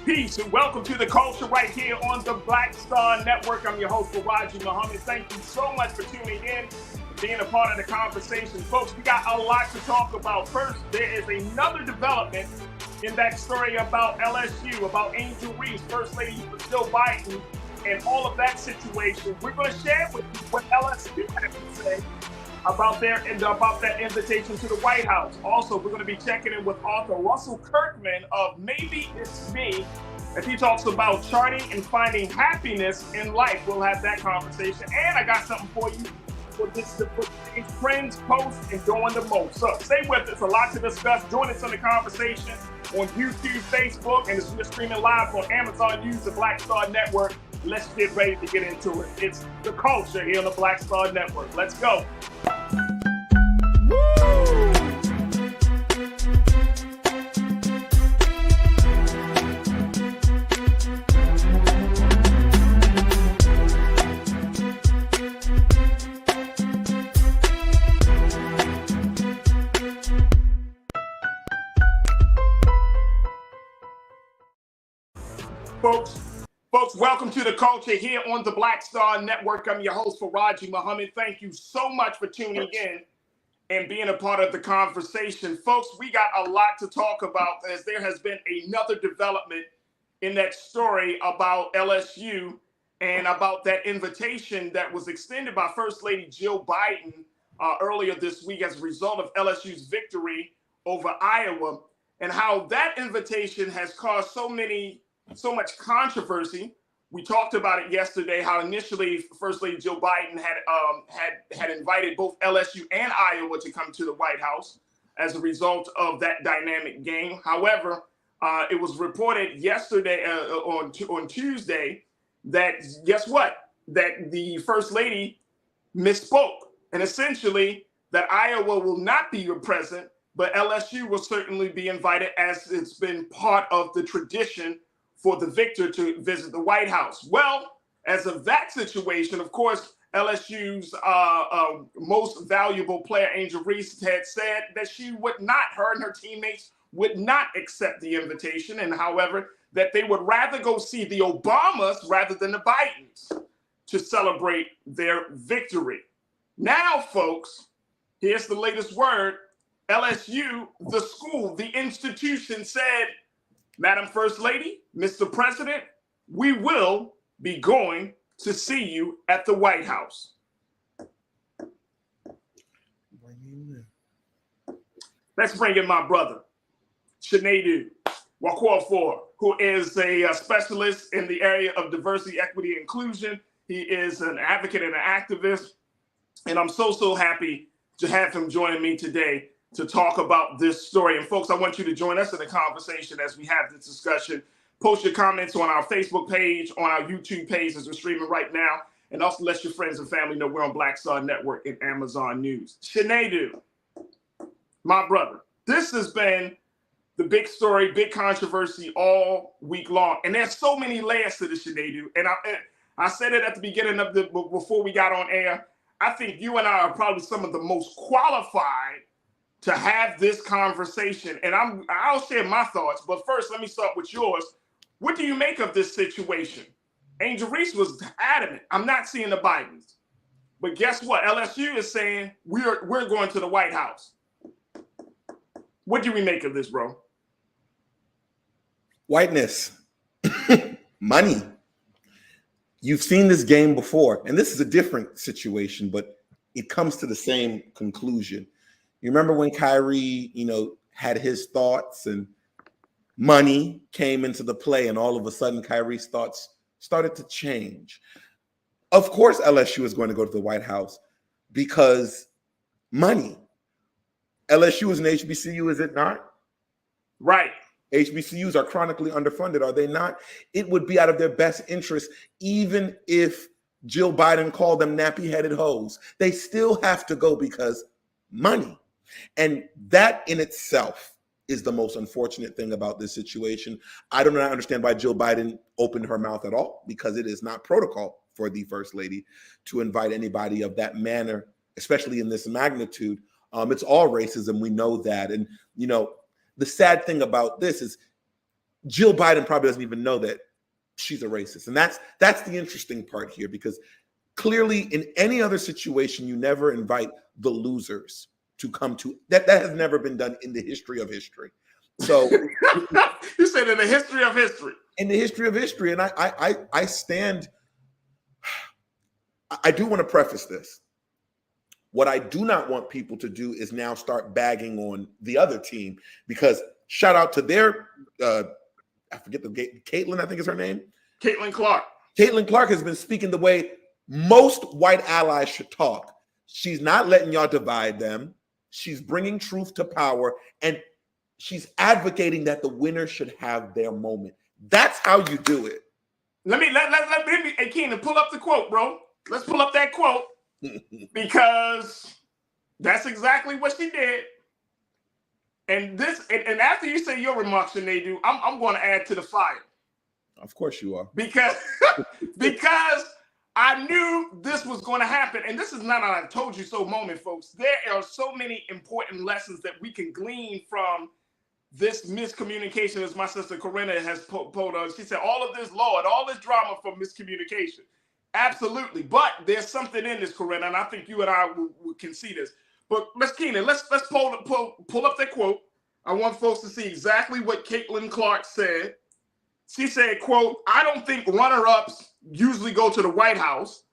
Peace and welcome to the culture right here on the Black Star Network. I'm your host, Farajii. Thank you so much for tuning in, being a part of the conversation. Folks, we got a lot to talk about. First, there is another development in that story about LSU, about Angel Reese, First Lady Joe Biden, and all of that situation. We're going to share with you what LSU has to say about that invitation to the White House. Also, we're going to be checking in with author Russell Kirkman of Maybe It's Me, as he talks about charting and finding happiness in life. We'll have that conversation. And I got something for you for today's trends, posts, and doing the most. So stay with us. A lot to discuss. Join us in the conversation on YouTube, Facebook, and we're streaming live on Amazon News, the Black Star Network. Let's get ready to get into it. It's the culture here on the Black Star Network. Let's go. Folks, welcome to the culture here on the Black Star Network. I'm your host, Farajii. Thank you so much for tuning in and being a part of the conversation. Folks, we got a lot to talk about as there has been another development in that story about LSU and about that invitation that was extended by First Lady Jill Biden earlier this week as a result of LSU's victory over Iowa, and how that invitation has caused so much controversy. We talked about it yesterday, how initially First Lady Joe Biden had invited both LSU and Iowa to come to the White House as a result of that dynamic game. However, it was reported yesterday on Tuesday that, guess what? That the First Lady misspoke, and essentially that Iowa will not be present, but LSU will certainly be invited, as it's been part of the tradition for the victor to visit the White House. Well, as of that situation, of course, LSU's most valuable player, Angel Reese, had said that her and her teammates would not accept the invitation, and however, that they would rather go see the Obamas rather than the Bidens to celebrate their victory. Now, folks, here's the latest word. LSU, the school, the institution, said, Madam First Lady, Mr. President, we will be going to see you at the White House. Let's bring in my brother, Shanadu Wakwafor, who is a specialist in the area of diversity, equity, and inclusion. He is an advocate and an activist, and I'm so happy to have him joining me today to talk about this story. And folks, I want you to join us in the conversation as we have this discussion. Post your comments on our Facebook page, on our YouTube page as we're streaming right now, and also let your friends and family know we're on Black Star Network and Amazon News. Shanadu, my brother, this has been the big story, big controversy all week long. And there's so many layers to this, Shanadu. And I said it at the beginning of before we got on air. I think you and I are probably some of the most qualified to have this conversation, and I'll share my thoughts, but first let me start with yours. What do you make of this situation? Angel Reese was adamant, I'm not seeing the Bidens. But guess what? LSU is saying we're going to the White House. What do we make of this, bro? Whiteness. Money. You've seen this game before, and this is a different situation, but it comes to the same conclusion. You remember when Kyrie, had his thoughts and money came into the play, and all of a sudden Kyrie's thoughts started to change. Of course, LSU is going to go to the White House because money. LSU is an HBCU, is it not? Right. HBCUs are chronically underfunded, are they not? It would be out of their best interest, even if Jill Biden called them nappy-headed hoes. They still have to go because money. And that in itself is the most unfortunate thing about this situation. I do not understand why Jill Biden opened her mouth at all, because it is not protocol for the First Lady to invite anybody of that manner, especially in this magnitude. It's all racism. We know that. And, the sad thing about this is Jill Biden probably doesn't even know that she's a racist. And that's the interesting part here, because clearly in any other situation, you never invite the losers to come to that. That has never been done in the history of history. So you said in the history of history. In the history of history. And I stand, I do want to preface this. What I do not want people to do is now start bagging on the other team, because shout out to their, I forget Caitlin, I think is her name. Caitlin Clark. Caitlin Clark has been speaking the way most white allies should talk. She's not letting y'all divide them. She's bringing truth to power, and she's advocating that the winner should have their moment. That's how you do it. Let me, hey, Keenan, pull up the quote, bro. Let's pull up that quote, because that's exactly what she did. And and after you say your remarks, Sinead, I'm going to add to the fire. Of course you are. Because I knew this was going to happen. And this is not an I told you so moment, folks. There are so many important lessons that we can glean from this miscommunication, as my sister Corinna has pulled us. She said, all of this, Lord, all this drama from miscommunication. Absolutely. But there's something in this, Corinna, and I think you and I can see this. But let's pull up that quote. I want folks to see exactly what Caitlin Clark said. She said, quote, I don't think runner-ups usually go to the White House.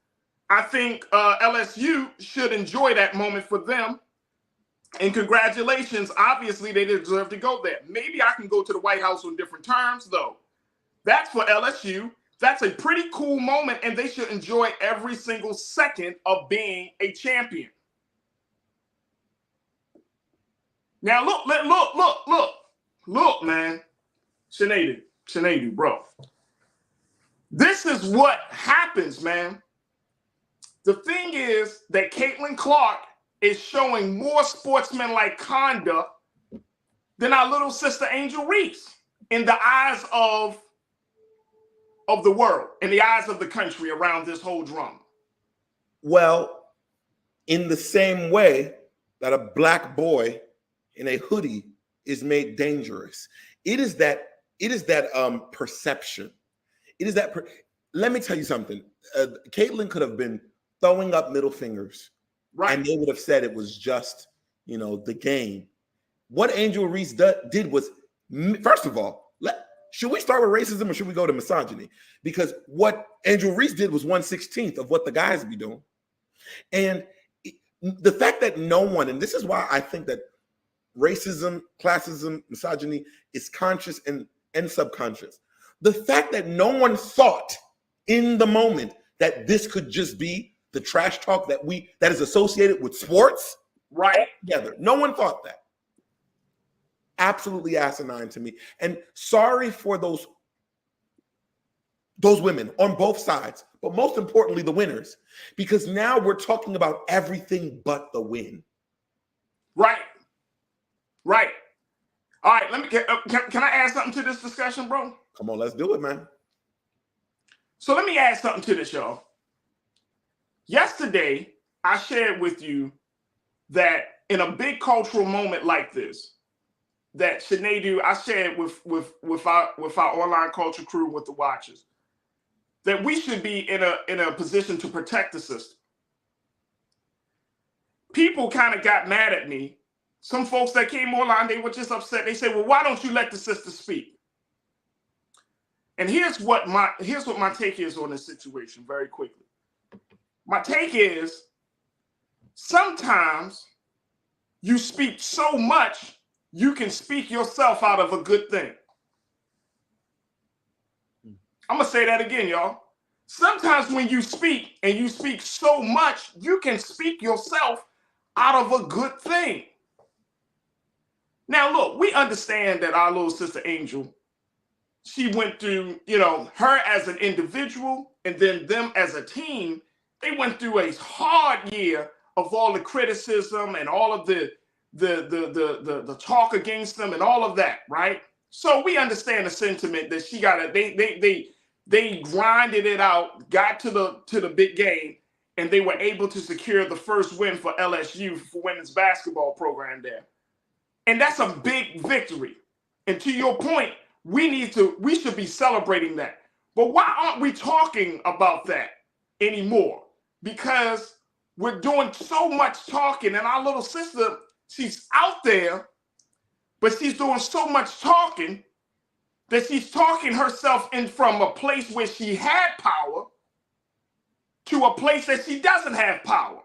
I think LSU should enjoy that moment for them. And congratulations, obviously they deserve to go there. Maybe I can go to the White House on different terms, though. That's for LSU. That's a pretty cool moment, and they should enjoy every single second of being a champion. Now, look, man. Sinead, bro. This is what happens, man. The thing is that Caitlin Clark is showing more sportsmanlike conduct than our little sister Angel Reese in the eyes of the world, in the eyes of the country around this whole drama. Well, in the same way that a black boy in a hoodie is made dangerous, it is that perception. It is that. Let me tell you something. Caitlin could have been throwing up middle fingers, right? And they would have said it was just, the game. What Angel Reese did was, first of all, should we start with racism or should we go to misogyny? Because what Angel Reese did was 1/16 of what the guys be doing. And the fact that no one, and this is why I think that racism, classism, misogyny is conscious and subconscious. The fact that no one thought in the moment that this could just be the trash talk that is associated with sports, right? Together. No one thought that. Absolutely asinine to me. And sorry for those women on both sides, but most importantly, the winners, because now we're talking about everything but the win. Right. All right, can I add something to this discussion, bro? Come on, let's do it, man. So let me add something to this, y'all. Yesterday, I shared with you that in a big cultural moment like this, that Sinead, I shared with our online culture crew, with the watchers, that we should be in a position to protect the system. People kind of got mad at me. Some folks that came online, they were just upset. They said, well, why don't you let the sister speak? And here's what my take is on this situation very quickly. My take is sometimes you speak so much, you can speak yourself out of a good thing. I'm going to say that again, y'all. Sometimes when you speak and you speak so much, you can speak yourself out of a good thing. Now, look, we understand that our little sister Angel, she went through, her as an individual and then them as a team, they went through a hard year of all the criticism and all of the talk against them and all of that, right? So we understand the sentiment that she got. They grinded it out, got to the big game, and they were able to secure the first win for LSU for women's basketball program there. And that's a big victory. And to your point, we should be celebrating that. But why aren't we talking about that anymore? Because we're doing so much talking, and our little sister, she's out there, but she's doing so much talking that she's talking herself in from a place where she had power to a place that she doesn't have power.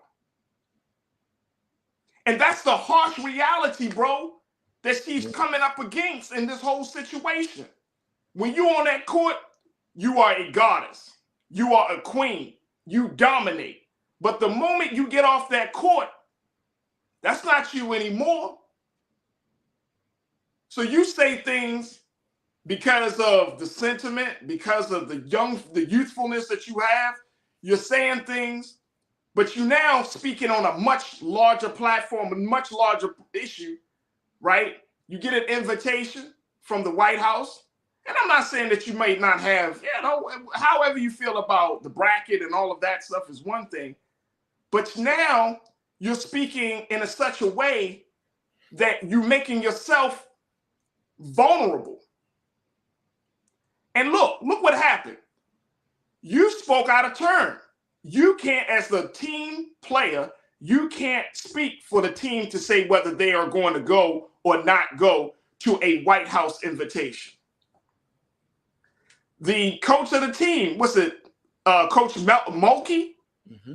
And that's the harsh reality, bro, that she's coming up against in this whole situation. When you're on that court, you are a goddess. You are a queen. You dominate. But the moment you get off that court, that's not you anymore. So you say things because of the sentiment, because of the youthfulness that you have. You're saying things, but you're now speaking on a much larger platform, a much larger issue, right? You get an invitation from the White House. And I'm not saying that you may not have, however you feel about the bracket and all of that stuff is one thing. But now you're speaking in such a way that you're making yourself vulnerable. And look what happened. You spoke out of turn. You can't, as the team player, you can't speak for the team to say whether they are going to go or not go to a White House invitation. The coach of the team, Coach Mulkey? Mm-hmm.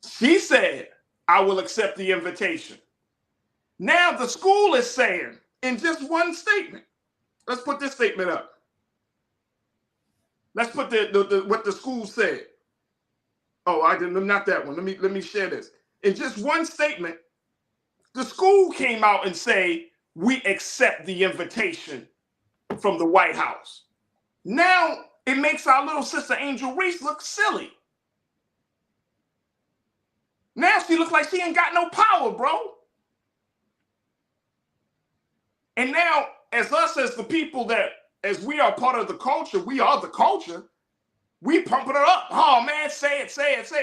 She said, I will accept the invitation. Now the school is saying in just one statement, let's put this statement up. Let's put what the school said. Oh, I didn't, not that one. Let me share this. In just one statement, the school came out and say, we accept the invitation from the White House. Now it makes our little sister Angel Reese look silly. Now she looks like she ain't got no power, bro. And now, as the people that, as we are part of the culture, we are the culture, we pumping it up. Oh man, say it.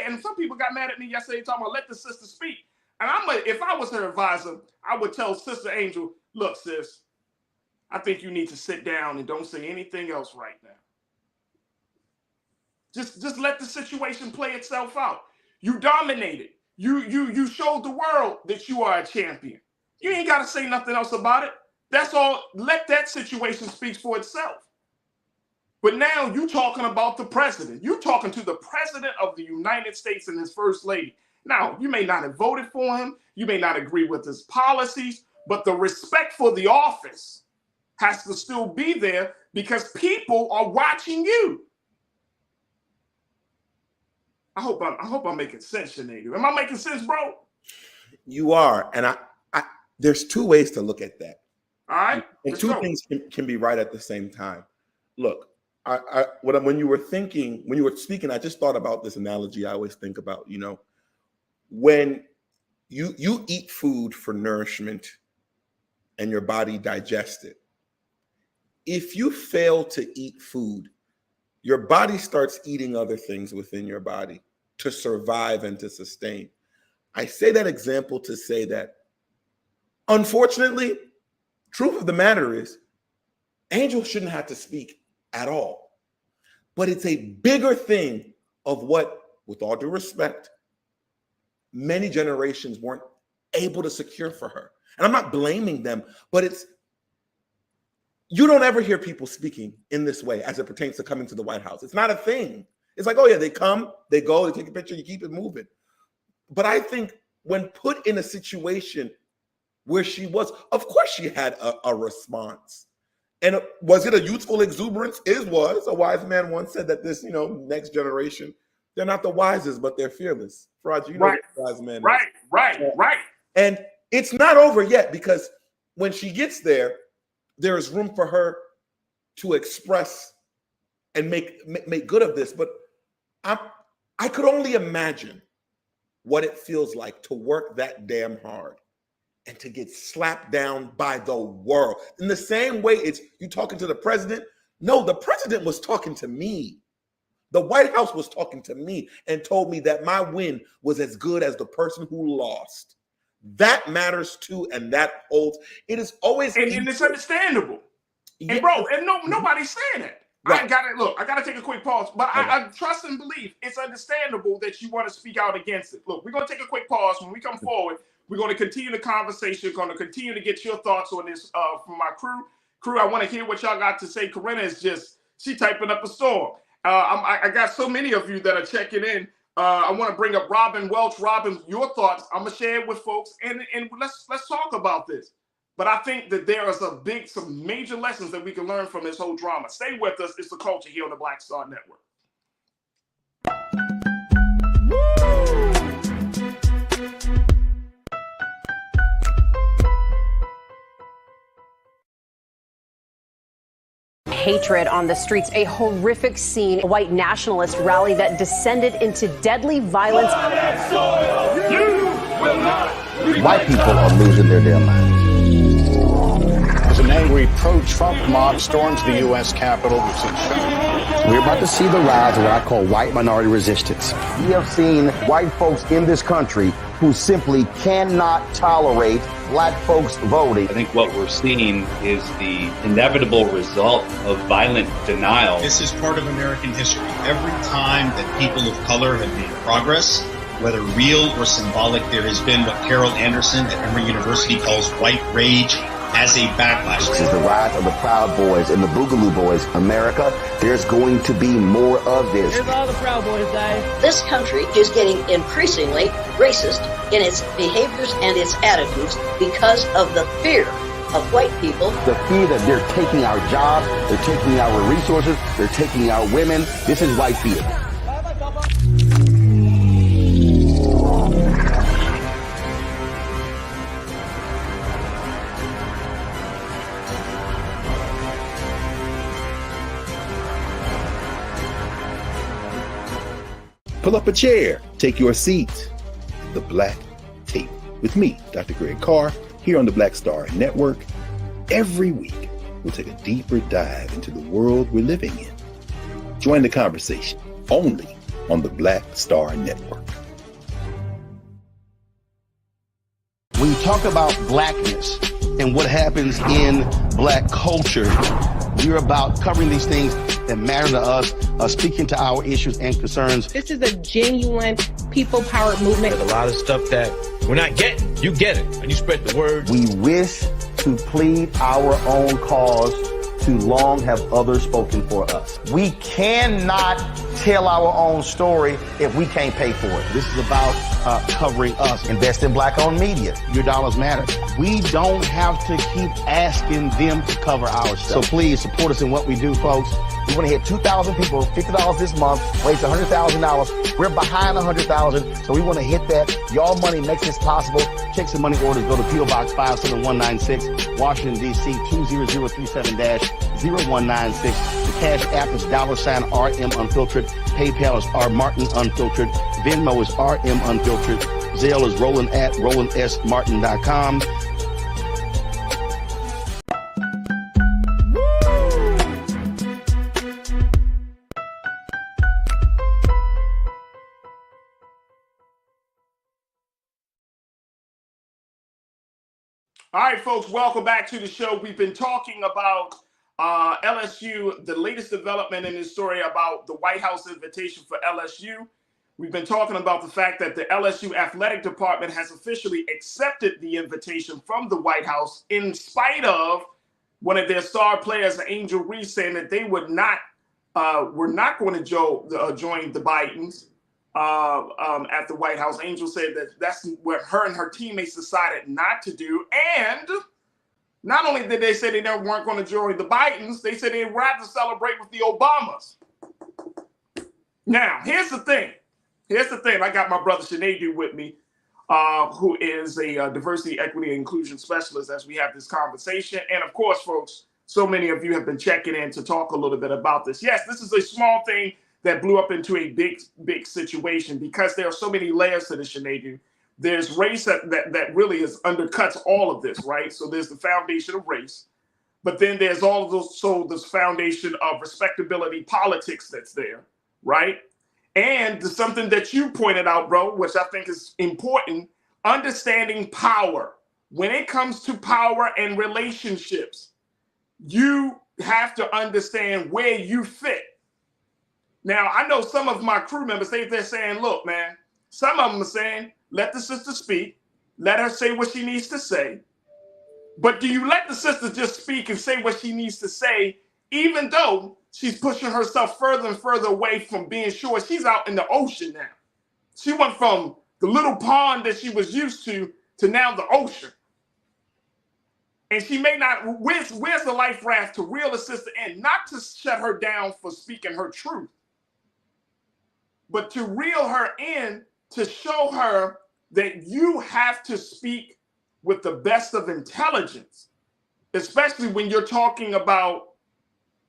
And some people got mad at me yesterday talking about let the sister speak. And if I was her advisor, I would tell Sister Angel, look, sis, I think you need to sit down and don't say anything else right now. Just let the situation play itself out. You dominated. You showed the world that you are a champion. You ain't got to say nothing else about it. That's all. Let that situation speak for itself. But now you talking about the president. You talking to the president of the United States and his first lady. Now, you may not have voted for him. You may not agree with his policies, but the respect for the office has to still be there because people are watching you. I hope I'm making sense, Sinead. Am I making sense, bro? You are. And I there's two ways to look at that. All right. And two things can be right at the same time. Look, when you were speaking, I just thought about this analogy I always think about, when you eat food for nourishment and your body digests it. If you fail to eat food, your body starts eating other things within your body to survive and to sustain. I say that example to say that, unfortunately, truth of the matter is, Angel shouldn't have to speak at all. But it's a bigger thing of what, with all due respect, many generations weren't able to secure for her. And I'm not blaming them, but you don't ever hear people speaking in this way as it pertains to coming to the White House. It's not a thing. It's like, oh yeah, they come, they go, they take a picture, you keep it moving. But I think when put in a situation where she was, of course she had a response. And was it a youthful exuberance? It was. A wise man once said that this, next generation, they're not the wisest, but they're fearless. Farajii, you know what a wise man is. Right. And it's not over yet because when she gets there, there is room for her to express and make good of this. But I could only imagine what it feels like to work that damn hard and to get slapped down by the world. In the same way it's you talking to the president. No, the president was talking to me. The White House was talking to me and told me that my win was as good as the person who lost. That matters too, and that holds. It is always and it's understandable. And bro, and nobody's saying that. Right. I gotta take a quick pause. But I trust and believe it's understandable that you want to speak out against it. Look, we're gonna take a quick pause. When we come forward, we're gonna continue the conversation. We're gonna continue to get your thoughts on this from my crew. I want to hear what y'all got to say. Corinna is she typing up a storm. I got so many of you that are checking in. I want to bring up Robin Welch. Robin, your thoughts. I'm gonna share it with folks, and let's talk about this. But I think that there is some major lessons that we can learn from this whole drama. Stay with us. It's The Culture here on the Black Star Network. Hatred on the streets, a horrific scene, a white nationalist rally that descended into deadly violence. White people are losing their damn minds. As an angry pro-Trump mob storms the U.S. Capitol, We're about to see the rise of what I call white minority resistance. We have seen white folks in this country who simply cannot tolerate black folks voting. I think what we're seeing is the inevitable result of violent denial. This is part of American history. Every time that people of color have made progress, whether real or symbolic, there has been what Carol Anderson at Emory University calls white rage as a backlash. This is the rise of the Proud Boys and the Boogaloo Boys. America, there's going to be more of this. Here's all the Proud Boys, guys. This country is getting increasingly racist in its behaviors and its attitudes because of the fear of white people. The fear that they're taking our jobs, they're taking our resources, they're taking our women. This is white fear. Pull up a chair, take your seat. The Black Tape with me, Dr. Greg Carr, here on the Black Star Network. Every week, we'll take a deeper dive into the world we're living in. Join the conversation only on the Black Star Network. When you talk about blackness and what happens in black culture, we're about covering these things that matter to us, speaking to our issues and concerns. This is a genuine people-powered movement. There's a lot of stuff that we're not getting. You get it, and you spread the word. We wish to plead our own cause. Too long have others spoken for us. We cannot tell our own story if we can't pay for it. This is about covering us. Invest in black-owned media. Your dollars matter. We don't have to keep asking them to cover our stuff. So please support us in what we do, folks. We want to hit 2,000 people, $50 this month, raise $100,000. We're behind 100,000, so we want to hit that. Y'all money makes this possible. Checks and money orders go to P.O. Box 57196, Washington, D.C. 20036-0196. The Cash App is $RM Unfiltered. PayPal is R Martin Unfiltered. Venmo is RM Unfiltered. Zelle is Roland at RolandSMartin.com. All right, folks, welcome back to the show. We've been talking about LSU, the latest development in this story about the White House invitation for LSU. We've been talking about the fact that the LSU athletic department has officially accepted the invitation from the White House in spite of one of their star players, Angel Reese, saying that they were not going to join the Bidens at the White House. Angel said that that's what her and her teammates decided not to do. And not only did they say they never weren't going to join the Bidens, they said they'd rather celebrate with the Obamas. Now, here's the thing. I got my brother Sinead with me, who is a diversity, equity, and inclusion specialist as we have this conversation. And of course, folks, so many of you have been checking in to talk a little bit about this. Yes, this is a small thing that blew up into a big situation because there are so many layers to this, Sinead. There's race that really undercuts all of this, right? So there's the foundation of race, but then there's also this foundation of respectability politics that's there, right? And something that you pointed out, bro, which I think is important, understanding power. When it comes to power and relationships, you have to understand where you fit. Now, I know some of my crew members, they're saying, look, man, some of them are saying, let the sister speak. Let her say what she needs to say. But do you let the sister just speak and say what she needs to say, even though she's pushing herself further and further away from being sure? She's out in the ocean now. She went from the little pond that she was used to now the ocean. And she may not, where's the life raft to reel the sister in? Not to shut her down for speaking her truth, but to reel her in, to show her that you have to speak with the best of intelligence, especially when you're talking about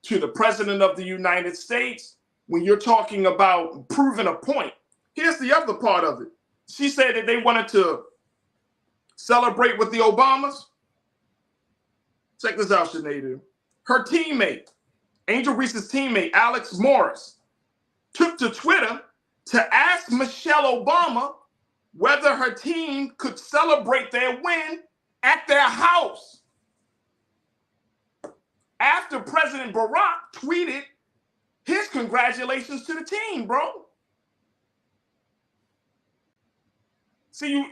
to the President of the United States, when you're talking about proving a point. Here's the other part of it. She said that they wanted to celebrate with the Obamas. Check this out, Sinead. Her teammate, Angel Reese's teammate, Alex Morris, took to Twitter to ask Michelle Obama whether her team could celebrate their win at their house after President Barack tweeted his congratulations to the team, bro. See,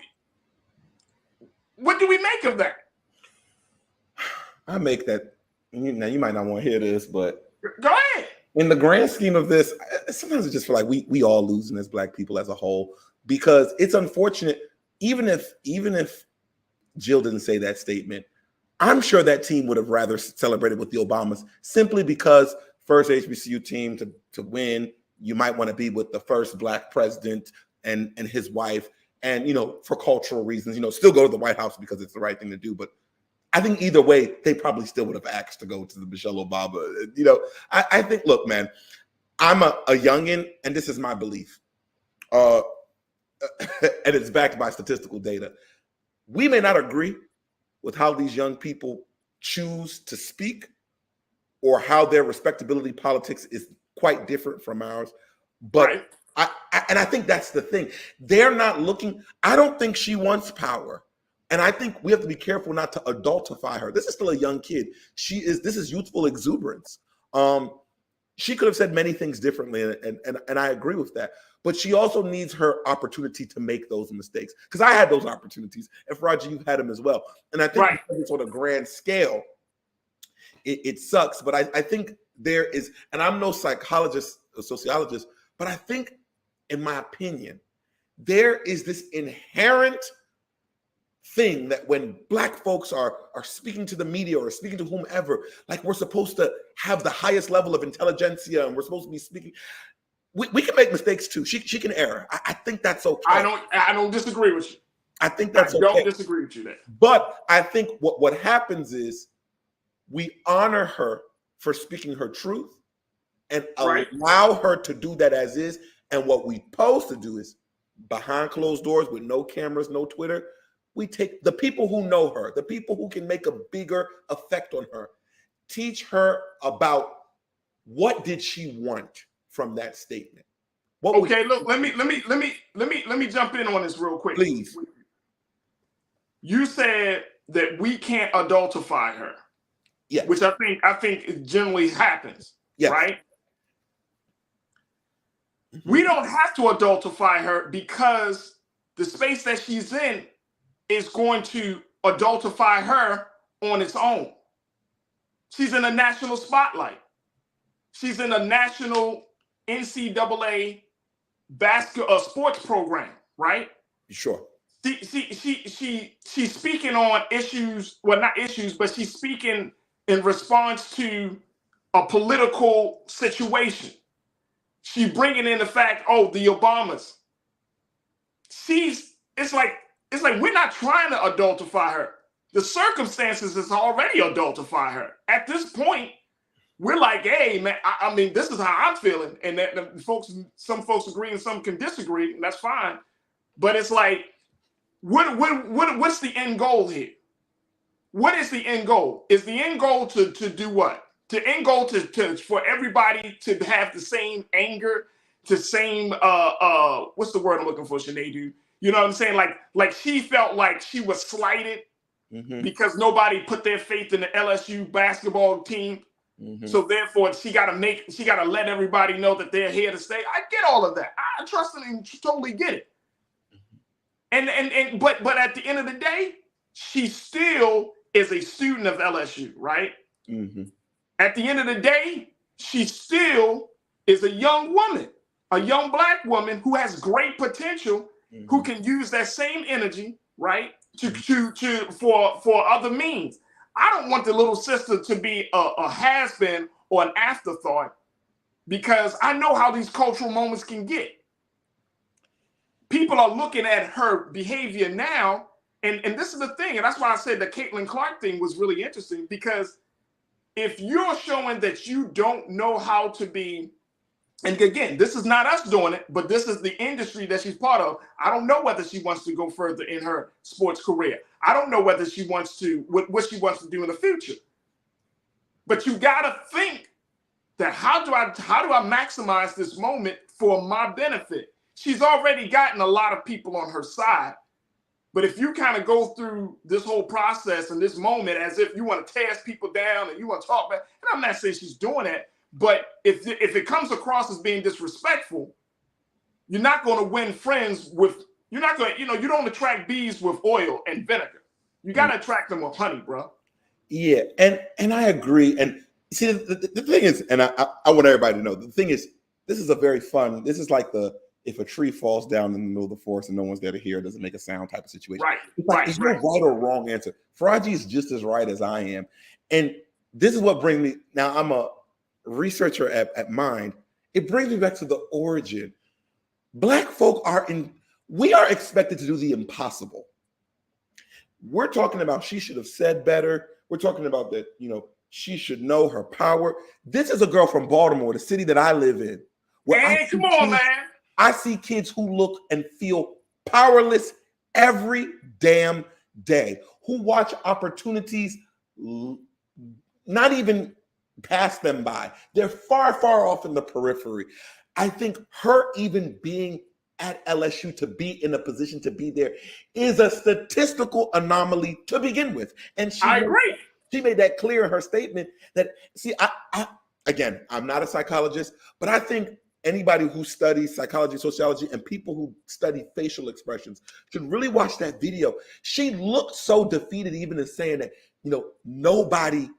what do we make of that? I make that, now you might not want to hear this, but go ahead. In the grand scheme of this, sometimes I just feel like we all losing as Black people as a whole, because it's unfortunate. Even if Jill didn't say that statement, I'm sure that team would have rather celebrated with the Obamas, simply because first HBCU team to win, you might want to be with the first Black president and his wife, and for cultural reasons, still go to the White House because it's the right thing to do. But I think either way, they probably still would have asked to go to the Michelle Obama. I think, look, man, I'm a youngin', and this is my belief. And it's backed by statistical data. We may not agree with how these young people choose to speak or how their respectability politics is quite different from ours. But right. I think that's the thing. They're not looking. I don't think she wants power. And I think we have to be careful not to adultify her. This is still a young kid. This is youthful exuberance. She could have said many things differently, and I agree with that. But she also needs her opportunity to make those mistakes. Because I had those opportunities, and Farajii, you've had them as well. And I think right. It's on a grand scale, it sucks. But I think there is, and I'm no psychologist or sociologist, but I think, in my opinion, there is this inherent thing that when Black folks are speaking to the media or speaking to whomever, like we're supposed to have the highest level of intelligentsia and we're supposed to be speaking. We can make mistakes too. She can err. I think that's okay. I don't disagree with you. I think that's okay. I don't disagree with you there. But I think what happens is we honor her for speaking her truth and allow her to do that as is. And what we supposed to do is behind closed doors with no cameras, no Twitter, we take the people who know her, the people who can make a bigger effect on her, teach her about what did she want from that statement. Look, let me jump in on this real quick. Please. You said that we can't adultify her. Yes. Which I think it generally happens. Yes. Right? Mm-hmm. We don't have to adultify her because the space that she's in is going to adultify her on its own. She's in a national spotlight. She's in a national NCAA sports program, right? Sure. She's speaking on issues, well, not issues, but she's speaking in response to a political situation. She's bringing in the fact, the Obamas. It's like we're not trying to adultify her. The circumstances is already adultify her. At this point, we're like, hey, man, I mean, this is how I'm feeling. And that some folks agree and some can disagree, and that's fine. But it's like, what's the end goal here? What is the end goal? Is the end goal to do what? The end goal to for everybody to have the same anger, the same what's the word I'm looking for, Sinead? You know what I'm saying? Like she felt like she was slighted because nobody put their faith in the LSU basketball team. So therefore, she got to let everybody know that they're here to stay. I get all of that. I trust and totally get it. But at the end of the day, she still is a student of LSU, right? At the end of the day, she still is a young woman, a young Black woman who has great potential, who can use that same energy, right, for other means. I don't want the little sister to be a has-been or an afterthought, because I know how these cultural moments can get. People are looking at her behavior now, and this is the thing, and that's why I said the Caitlin Clark thing was really interesting, because if you're showing that you don't know how to be, and again, this is not us doing it, but this is the industry that she's part of. I don't know whether she wants to go further in her sports career. I don't know whether she wants to, what she wants to do in the future. But you gotta think that how do I maximize this moment for my benefit? She's already gotten a lot of people on her side. But if you kind of go through this whole process and this moment as if you want to tear people down and you want to talk back, and I'm not saying she's doing that, but if it comes across as being disrespectful, you're not going to win friends with, you're not going to, you don't attract bees with oil and vinegar. You got to attract them with honey, bro. Yeah, and I agree. And see, the thing is, and I want everybody to know, the thing is, this is a very fun, this is like if a tree falls down in the middle of the forest and no one's there to hear, it doesn't make a sound type of situation. Right, it's like, there's no right or wrong answer. Farajii is just as right as I am. And this is what brings me, now I'm a researcher at Mind. It brings me back to the origin. Black folk we are expected to do the impossible. We're talking about she should have said better. We're talking about that, she should know her power. This is a girl from Baltimore, the city that I live in. Hey, come on, man. I see kids who look and feel powerless every damn day, who watch opportunities not even pass them by. They're far, far off in the periphery. I think her even being at LSU to be in a position to be there is a statistical anomaly to begin with. And I agree. She made that clear in her statement that, see, again, I'm not a psychologist, but I think anybody who studies psychology, sociology, and people who study facial expressions should really watch that video. She looked so defeated, even in saying that, nobody,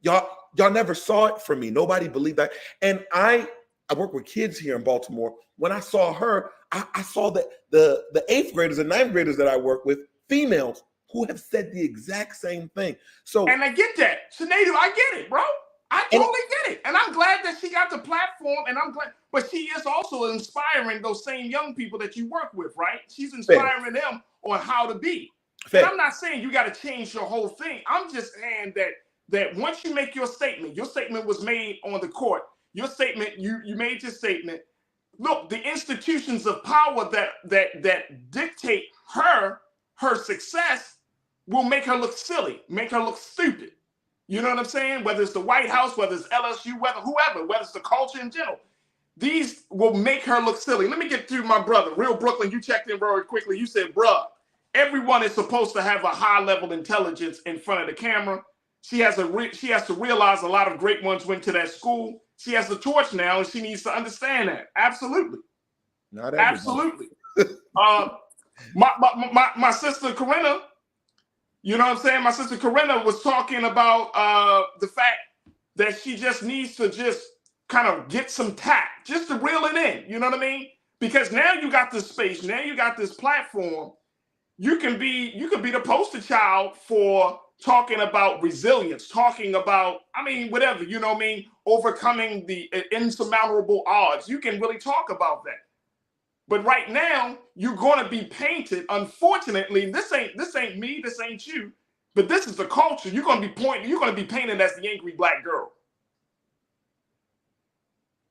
y'all never saw it from me. Nobody believed that. And I work with kids here in Baltimore. When I saw her, I saw that the 8th graders and 9th graders that I work with, females, who have said the exact same thing. And I get that. Sinead, I get it, bro. I totally get it. And I'm glad that she got the platform, and I'm glad, but she is also inspiring those same young people that you work with, right? She's inspiring them on how to be. And I'm not saying you got to change your whole thing. I'm just saying that once you make your statement was made on the court. Your statement, you made your statement. Look, the institutions of power that dictate her success will make her look silly, make her look stupid. You know what I'm saying? Whether it's the White House, whether it's LSU, whether it's the culture in general, these will make her look silly. Let me get through my brother. Real Brooklyn, you checked in very quickly. You said, bruh, everyone is supposed to have a high level intelligence in front of the camera. She has to realize a lot of great ones went to that school. She has the torch now, and she needs to understand that. Absolutely. Not everybody. Absolutely. My sister Corinna, you know what I'm saying? My sister Corinna was talking about the fact that she just needs to just kind of get some tact, just to reel it in. You know what I mean? Because now you got this space, now you got this platform. You can be the poster child for talking about resilience, talking about, whatever, you know what I mean? Overcoming the insurmountable odds. You can really talk about that. But right now, you're going to be painted. Unfortunately, this ain't me, this ain't you, but this is the culture. You're going to be painted as the angry Black girl.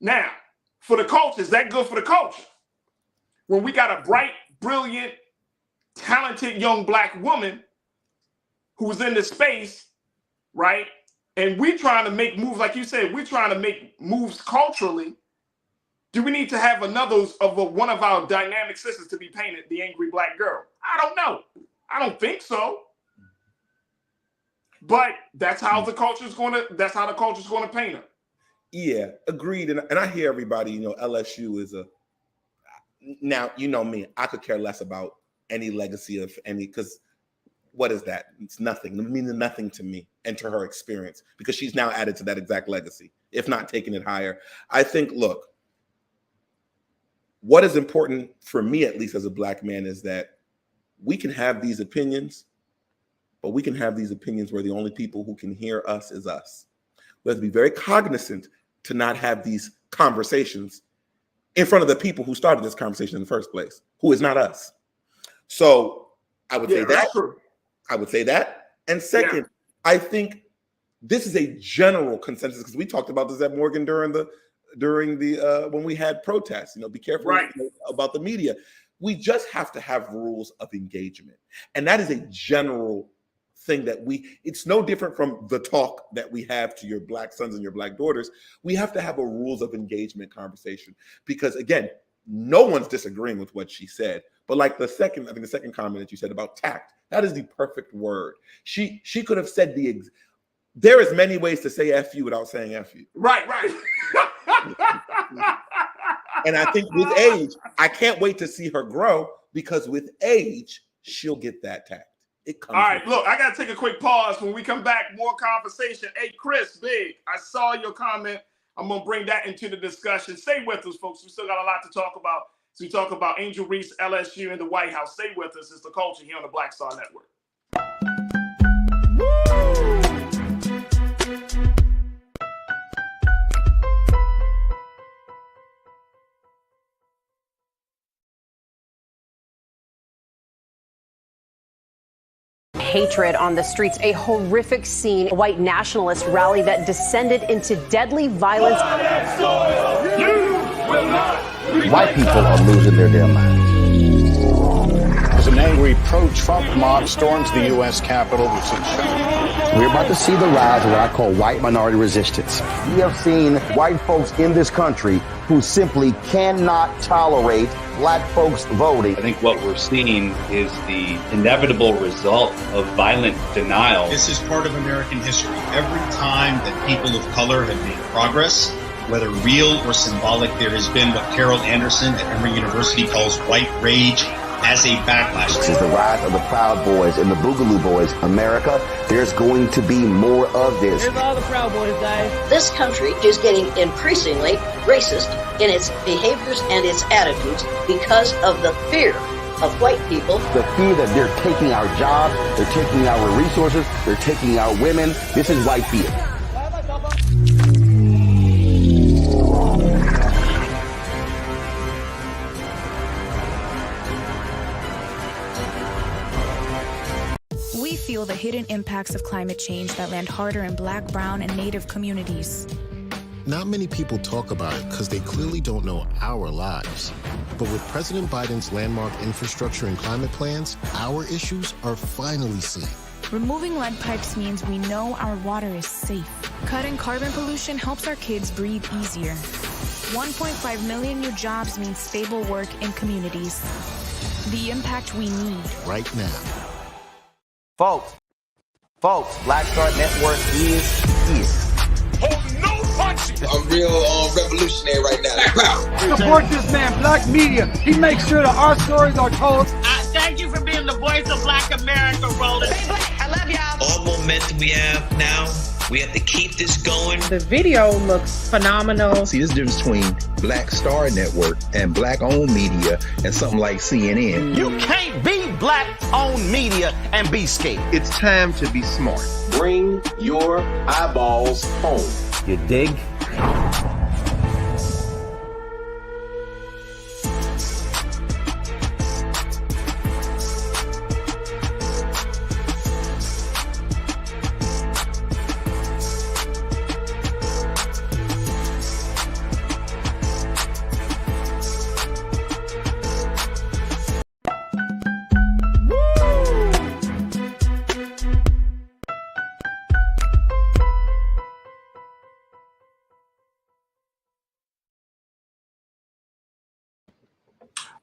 Now, for the culture, is that good for the culture? When we got a bright, brilliant, talented young Black woman who's in this space, right? And we're trying to make moves, like you said, we're trying to make moves culturally. Do we need to have one of our dynamic sisters to be painted the angry Black girl? I don't know. I don't think so. But that's how the culture's gonna paint her. Yeah, agreed. And I hear everybody, LSU is now, you know me, I could care less about any legacy of any, because what is that? It's nothing. It means nothing to me and to her experience, because she's now added to that exact legacy, if not taking it higher. I think, look, what is important for me, at least as a Black man, is that we can have these opinions, but we can have these opinions where the only people who can hear us is us. We have to be very cognizant to not have these conversations in front of the people who started this conversation in the first place, who is not us. So I would say that. I would say that. And second, I think this is a general consensus, because we talked about this at Morgan during the when we had protests. Be careful about the media. We just have to have rules of engagement, and that is a general thing that it's no different from the talk that we have to your Black sons and your Black daughters. We have to have a rules of engagement conversation, because again, no one's disagreeing with what she said. But like the second comment that you said about tact, that is the perfect word. She could have said there is many ways to say F you without saying F you. Right. And I think with age, I can't wait to see her grow, because with age, she'll get that tact. It comes. All right, look, I got to take a quick pause. When we come back, more conversation. Hey, Chris, big, I saw your comment. I'm going to bring that into the discussion. Stay with us, folks. We still got a lot to talk about. So we talk about Angel Reese, LSU, and the White House. Stay with us. It's The Culture here on the Black Star Network. Hatred on the streets, a horrific scene, a white nationalist rally that descended into deadly violence. White people are losing their damn minds. As an angry pro-Trump mob storms the U.S. Capitol, we're about to see the rise of what I call white minority resistance. We have seen white folks in this country who simply cannot tolerate Black folks voting. I think what we're seeing is the inevitable result of violent denial. This is part of American history. Every time that people of color have made progress, whether real or symbolic, there has been what Carol Anderson at Emory University calls white rage as a backlash. This is the rise of the Proud Boys and the Boogaloo Boys. America, there's going to be more of this. Here's all the Proud Boys, guys. This country is getting increasingly racist in its behaviors and its attitudes because of the fear of white people. The fear that they're taking our jobs, they're taking our resources, they're taking our women. This is white fear. We feel the hidden impacts of climate change that land harder in Black, brown, and Native communities. Not many people talk about it because they clearly don't know our lives. But with President Biden's landmark infrastructure and climate plans, our issues are finally seen. Removing lead pipes means we know our water is safe. Cutting carbon pollution helps our kids breathe easier. 1.5 million new jobs means stable work in communities. The impact we need. Right now. Folks, Black Star Network is here. Hold no punches. I'm real revolutionary right now. Support this man, Black Media. He makes sure that our stories are told. Thank you for being the voice of Black America, Roland. Hey, Black, I love y'all. All momentum we have now. We have to keep this going. The video looks phenomenal. See, this difference between Black Star Network and Black-owned media and something like CNN. You can't be Black-owned media and be scared. It's time to be smart. Bring your eyeballs home. You dig?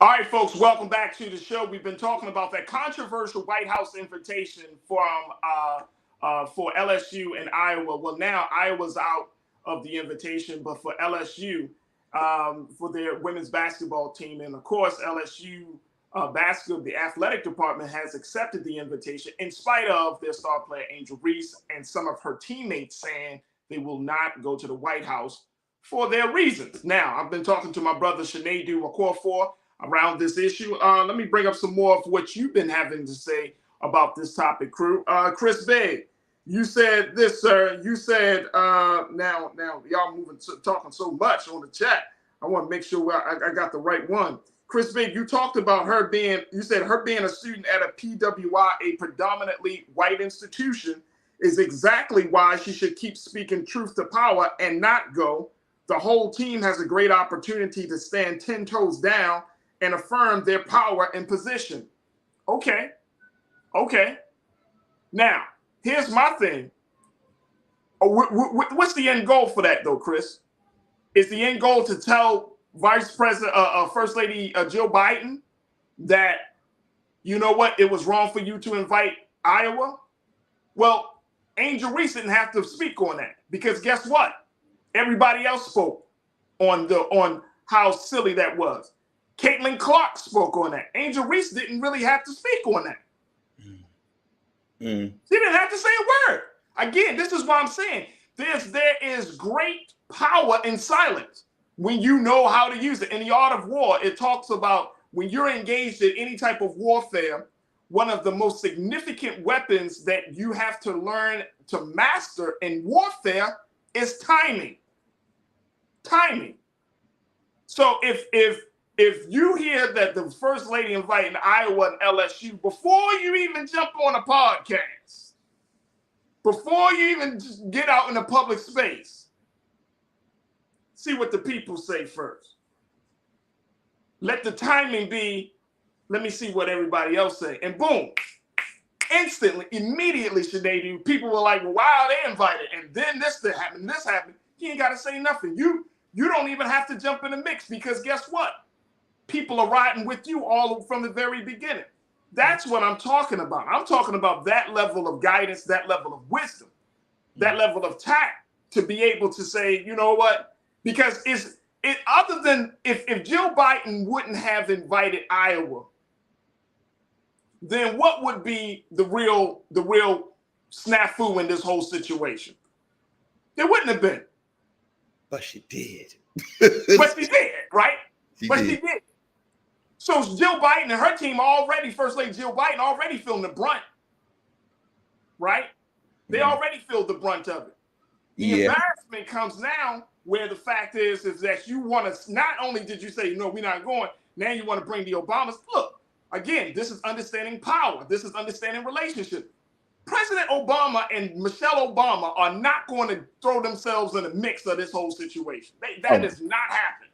All right, folks, welcome back to the show. We've been talking about that controversial White House invitation from for LSU and Iowa. Well, now Iowa's out of the invitation, but for LSU, for their women's basketball team, and of course LSU basketball, the athletic department has accepted the invitation in spite of their star player Angel Reese and some of her teammates saying they will not go to the White House for their reasons. Now, I've been talking to my brother Sinedu Okorafor around this issue. Let me bring up some more of what you've been having to say about this topic, crew. Chris Bay, you said this, sir. You said, now y'all talking so much on the chat. I want to make sure I got the right one. Chris Big, you talked about you said her being a student at a PWI, a predominantly white institution, is exactly why she should keep speaking truth to power and not go. The whole team has a great opportunity to stand 10 toes down and affirm their power and position. Okay. Now, here's my thing. What's the end goal for that, though, Chris? Is the end goal to tell Vice President, First Lady Jill Biden that, you know what, it was wrong for you to invite Iowa? Well, Angel Reese didn't have to speak on that because guess what? Everybody else spoke on how silly that was. Caitlin Clark spoke on that. Angel Reese didn't really have to speak on that. She didn't have to say a word. Again, this is what I'm saying. There is great power in silence when you know how to use it. In the Art of War, it talks about when you're engaged in any type of warfare, one of the most significant weapons that you have to learn to master in warfare is timing. Timing. So if you hear that the First Lady inviting Iowa and LSU, before you even jump on a podcast, before you even just get out in the public space, see what the people say first. Let the timing be, let me see what everybody else say. And boom, instantly, immediately, Sinedu, people were like, well, wow, they invited. And then this happened, this happened. You ain't got to say nothing. You don't even have to jump in the mix because guess what? People are riding with you all from the very beginning. That's what I'm talking about. I'm talking about that level of guidance, that level of wisdom, that level of tact to be able to say, you know what? Because other than if Jill Biden wouldn't have invited Iowa, then what would be the real snafu in this whole situation? There wouldn't have been. But she did. But she did, right? She did. So Jill Biden and her team already, First Lady Jill Biden already feeling the brunt, right? They already feel the brunt of it. The embarrassment comes now where the fact is that you want to, not only did you say, no, we're not going, now you want to bring the Obamas. Look, again, this is understanding power. This is understanding relationship. President Obama and Michelle Obama are not going to throw themselves in the mix of this whole situation. That is not happening.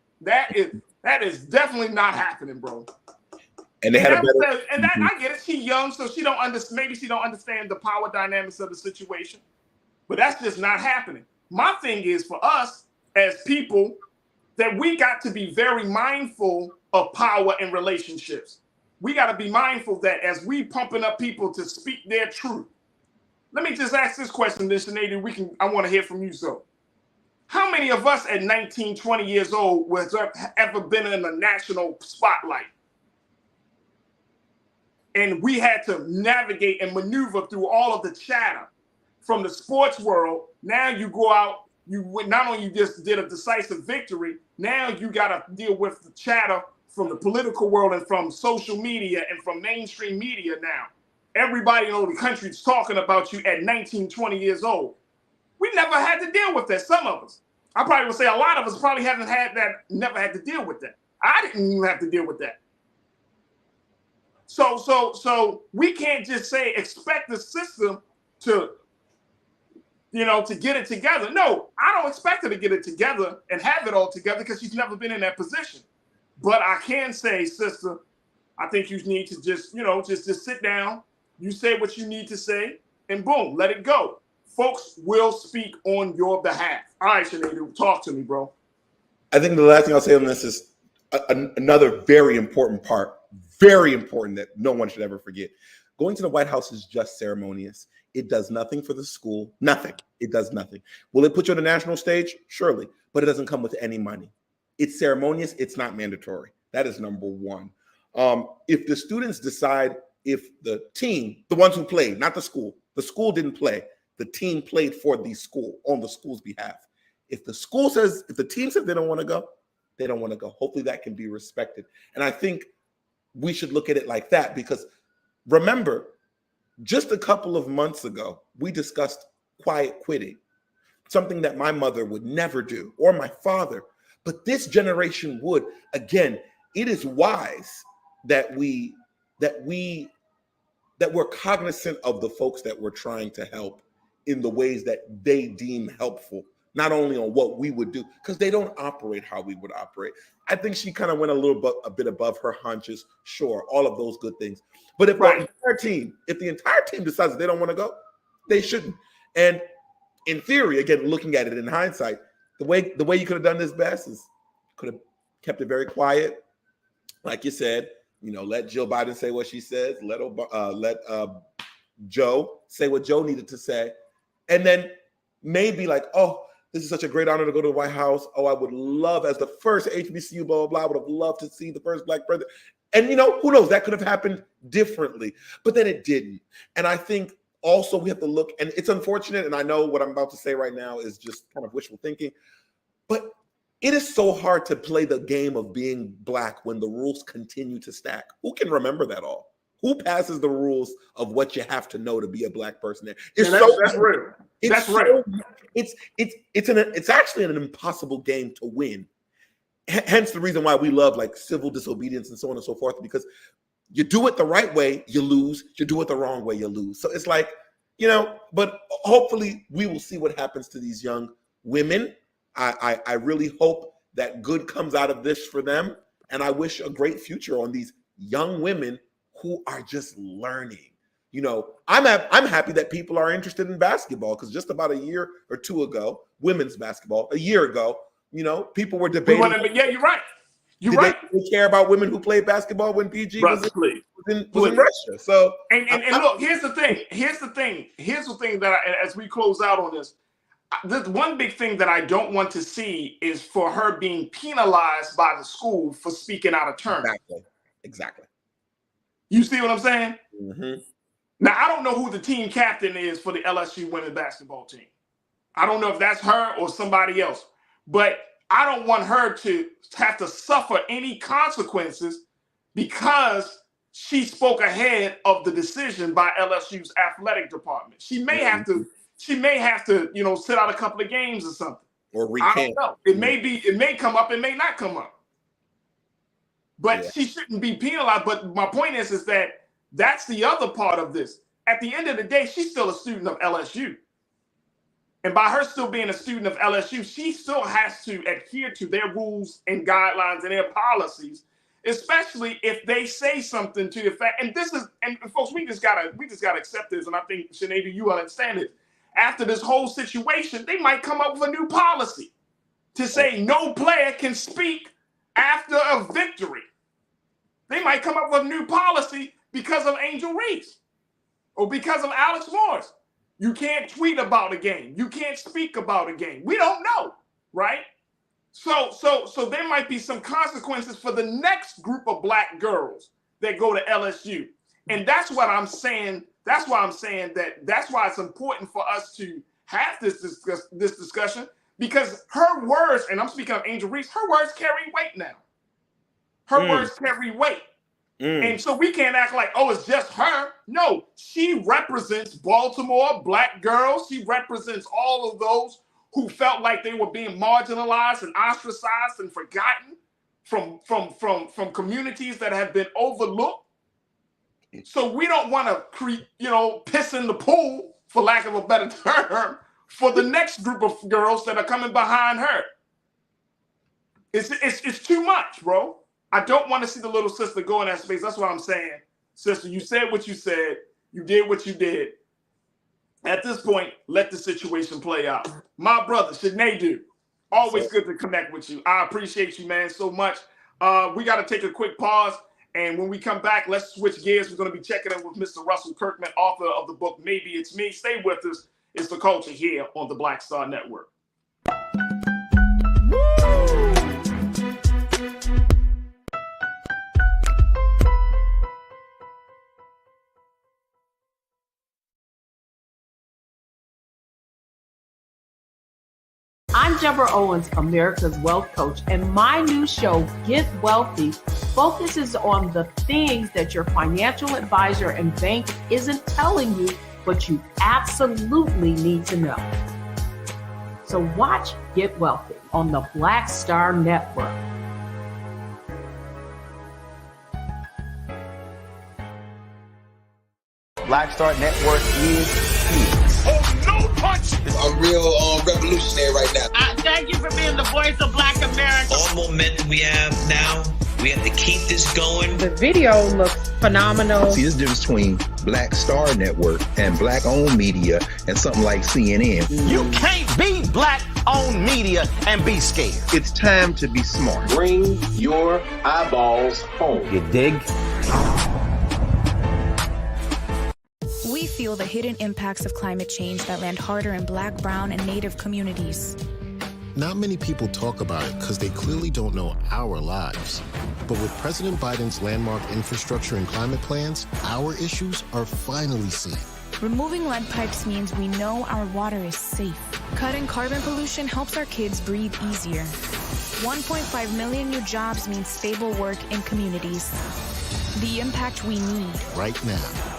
That is definitely not happening, bro. And they had I get it. She's young, so maybe she don't understand the power dynamics of the situation. But that's just not happening. My thing is for us as people that we got to be very mindful of power and relationships. We got to be mindful that as we pumping up people to speak their truth. Let me just ask this question, Sinedu. I want to hear from you, so. How many of us at 19, 20 years old was ever been in a national spotlight? And we had to navigate and maneuver through all of the chatter from the sports world. Now you go out, not only you just did a decisive victory, now you got to deal with the chatter from the political world and from social media and from mainstream media now. Everybody in all the country is talking about you at 19, 20 years old. We never had to deal with that. Some of us. I probably would say a lot of us probably haven't had that, never had to deal with that. I didn't even have to deal with that. So we can't just say, expect the system to get it together. No, I don't expect her to get it together and have it all together because she's never been in that position. But I can say, sister, I think you need to just sit down. You say what you need to say and boom, let it go. Folks will speak on your behalf. All right, Sinedu, talk to me, bro. I think the last thing I'll say on this is another very important part. very important that no one should ever forget. Going to the White House is just ceremonious. It does nothing for the school. Nothing. It does nothing. Will it put you on the national stage? Surely. But it doesn't come with any money. It's ceremonious. It's not mandatory. That is number one. If the students decide, if the team, the ones who played, not the school didn't play, the team played for the school on the school's behalf. If the team says they don't want to go, they don't want to go. Hopefully that can be respected. And I think we should look at it like that, because remember, just a couple of months ago, we discussed quiet quitting, something that my mother would never do, or my father, but this generation would. Again, it is wise that we're cognizant of the folks that we're trying to help in the ways that they deem helpful, not only on what we would do, because they don't operate how we would operate. I think she kind of went a bit above her hunches, sure, all of those good things. But if the entire team decides they don't want to go, they shouldn't. And in theory, again, looking at it in hindsight, the way you could have done this best is could have kept it very quiet, like you said. Let Jill Biden say what she says. Let Joe say what Joe needed to say, and then maybe like, oh, this is such a great honor to go to the White House. Oh, I would love, as the first HBCU, blah, blah, blah, I would have loved to see the first Black president. And, who knows? That could have happened differently. But then it didn't. And I think also we have to look, and it's unfortunate, and I know what I'm about to say right now is just kind of wishful thinking, but it is so hard to play the game of being Black when the rules continue to stack. Who can remember that all? Who passes the rules of what you have to know to be a Black person there? That's real. That's real. It's actually an impossible game to win. Hence the reason why we love like civil disobedience and so on and so forth, because you do it the right way, you lose. You do it the wrong way, you lose. So it's like, but hopefully we will see what happens to these young women. I really hope that good comes out of this for them. And I wish a great future on these young women who are just learning. I'm happy that people are interested in basketball, because just about a year or two ago, women's basketball, a year ago, people were debating. Yeah, you're right. You're right. They care about women who played basketball when PG was in Russia. So and look, here's the thing that as we close out on this, the one big thing that I don't want to see is for her being penalized by the school for speaking out of turn. Exactly. You see what I'm saying? Mm-hmm. Now, I don't know who the team captain is for the LSU women's basketball team. I don't know if that's her or somebody else, but I don't want her to have to suffer any consequences because she spoke ahead of the decision by LSU's athletic department. She may have to, sit out a couple of games or something. Or recant. I don't know. It may come up, it may not come up. But she shouldn't be penalized. But my point is that that's the other part of this. At the end of the day, she's still a student of LSU. And by her still being a student of LSU, she still has to adhere to their rules and guidelines and their policies, especially if they say something to the fact. And folks, we just gotta accept this. And I think, Sinead, you understand it. After this whole situation, they might come up with a new policy to say no player can speak after a victory. They might come up with a new policy because of Angel Reese or because of Alex Morris. You can't tweet about a game. You can't speak about a game. We don't know, right? So there might be some consequences for the next group of Black girls that go to LSU. And that's what I'm saying. That's why I'm saying that's why it's important for us to have this discussion, because her words, and I'm speaking of Angel Reese, her words carry weight now. Her words carry weight. And so we can't act like, oh, it's just her. No, she represents Baltimore Black girls. She represents all of those who felt like they were being marginalized and ostracized and forgotten from communities that have been overlooked. So we don't want to piss in the pool, for lack of a better term, for the next group of girls that are coming behind her. It's too much, bro. I don't want to see the little sister go in that space. That's what I'm saying. Sister, you said what you said. You did what you did. At this point, let the situation play out. My brother, Sinead, always good to connect with you. I appreciate you, man, so much. We got to take a quick pause. And when we come back, let's switch gears. We're going to be checking in with Mr. Russell Kirkman, author of the book, Maybe It's Me. Stay with us. It's The Culture here on the Black Star Network. I'm Deborah Owens, America's Wealth Coach, and my new show, Get Wealthy, focuses on the things that your financial advisor and bank isn't telling you, but you absolutely need to know. So watch Get Wealthy on the Black Star Network. Black Star Network is here. Oh, no punch! I'm real revolutionary right now. Thank you for being the voice of Black America. All momentum we have now, we have to keep this going. The video looks phenomenal. See, there's a difference between Black Star Network and black-owned media and something like CNN. You can't be black-owned media and be scared. It's time to be smart. Bring your eyeballs home. You dig? We feel the hidden impacts of climate change that land harder in Black, brown, and Native communities. Not many people talk about it because they clearly don't know our lives. But with President Biden's landmark infrastructure and climate plans, our issues are finally seen. Removing lead pipes means we know our water is safe. Cutting carbon pollution helps our kids breathe easier. 1.5 million new jobs means stable work in communities. The impact we need right now.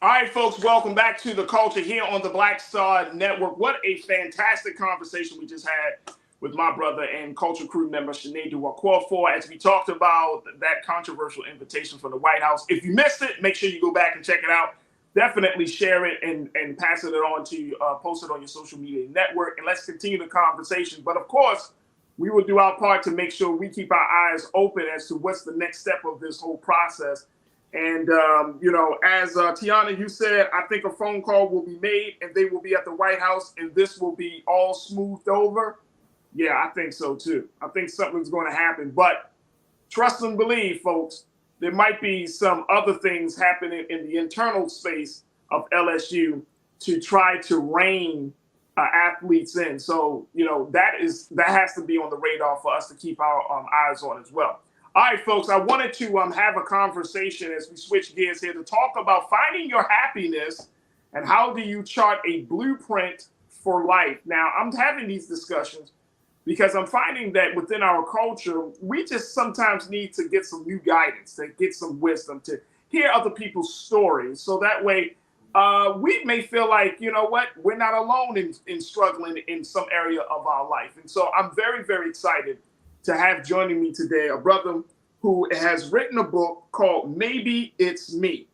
All right, folks, welcome back to The Culture here on the Black Star Network. What a fantastic conversation we just had with my brother and Culture Crew member, Sinead Duwakwafo, as we talked about that controversial invitation from the White House. If you missed it, make sure you go back and check it out. Definitely share it and pass it on to post it on your social media network, and let's continue the conversation. But of course, we will do our part to make sure we keep our eyes open as to what's the next step of this whole process. And, as Tiana, you said, I think a phone call will be made and they will be at the White House and this will be all smoothed over. Yeah, I think so, too. I think something's going to happen. But trust and believe, folks, there might be some other things happening in the internal space of LSU to try to rein athletes in. So, that has to be on the radar for us to keep our eyes on as well. All right, folks, I wanted to have a conversation as we switch gears here to talk about finding your happiness and how do you chart a blueprint for life. Now, I'm having these discussions because I'm finding that within our culture, we just sometimes need to get some new guidance, to get some wisdom, to hear other people's stories. So that way we may feel like, you know what, we're not alone in struggling in some area of our life. And so I'm very, very excited to have joining me today a brother who has written a book called Maybe It's Me.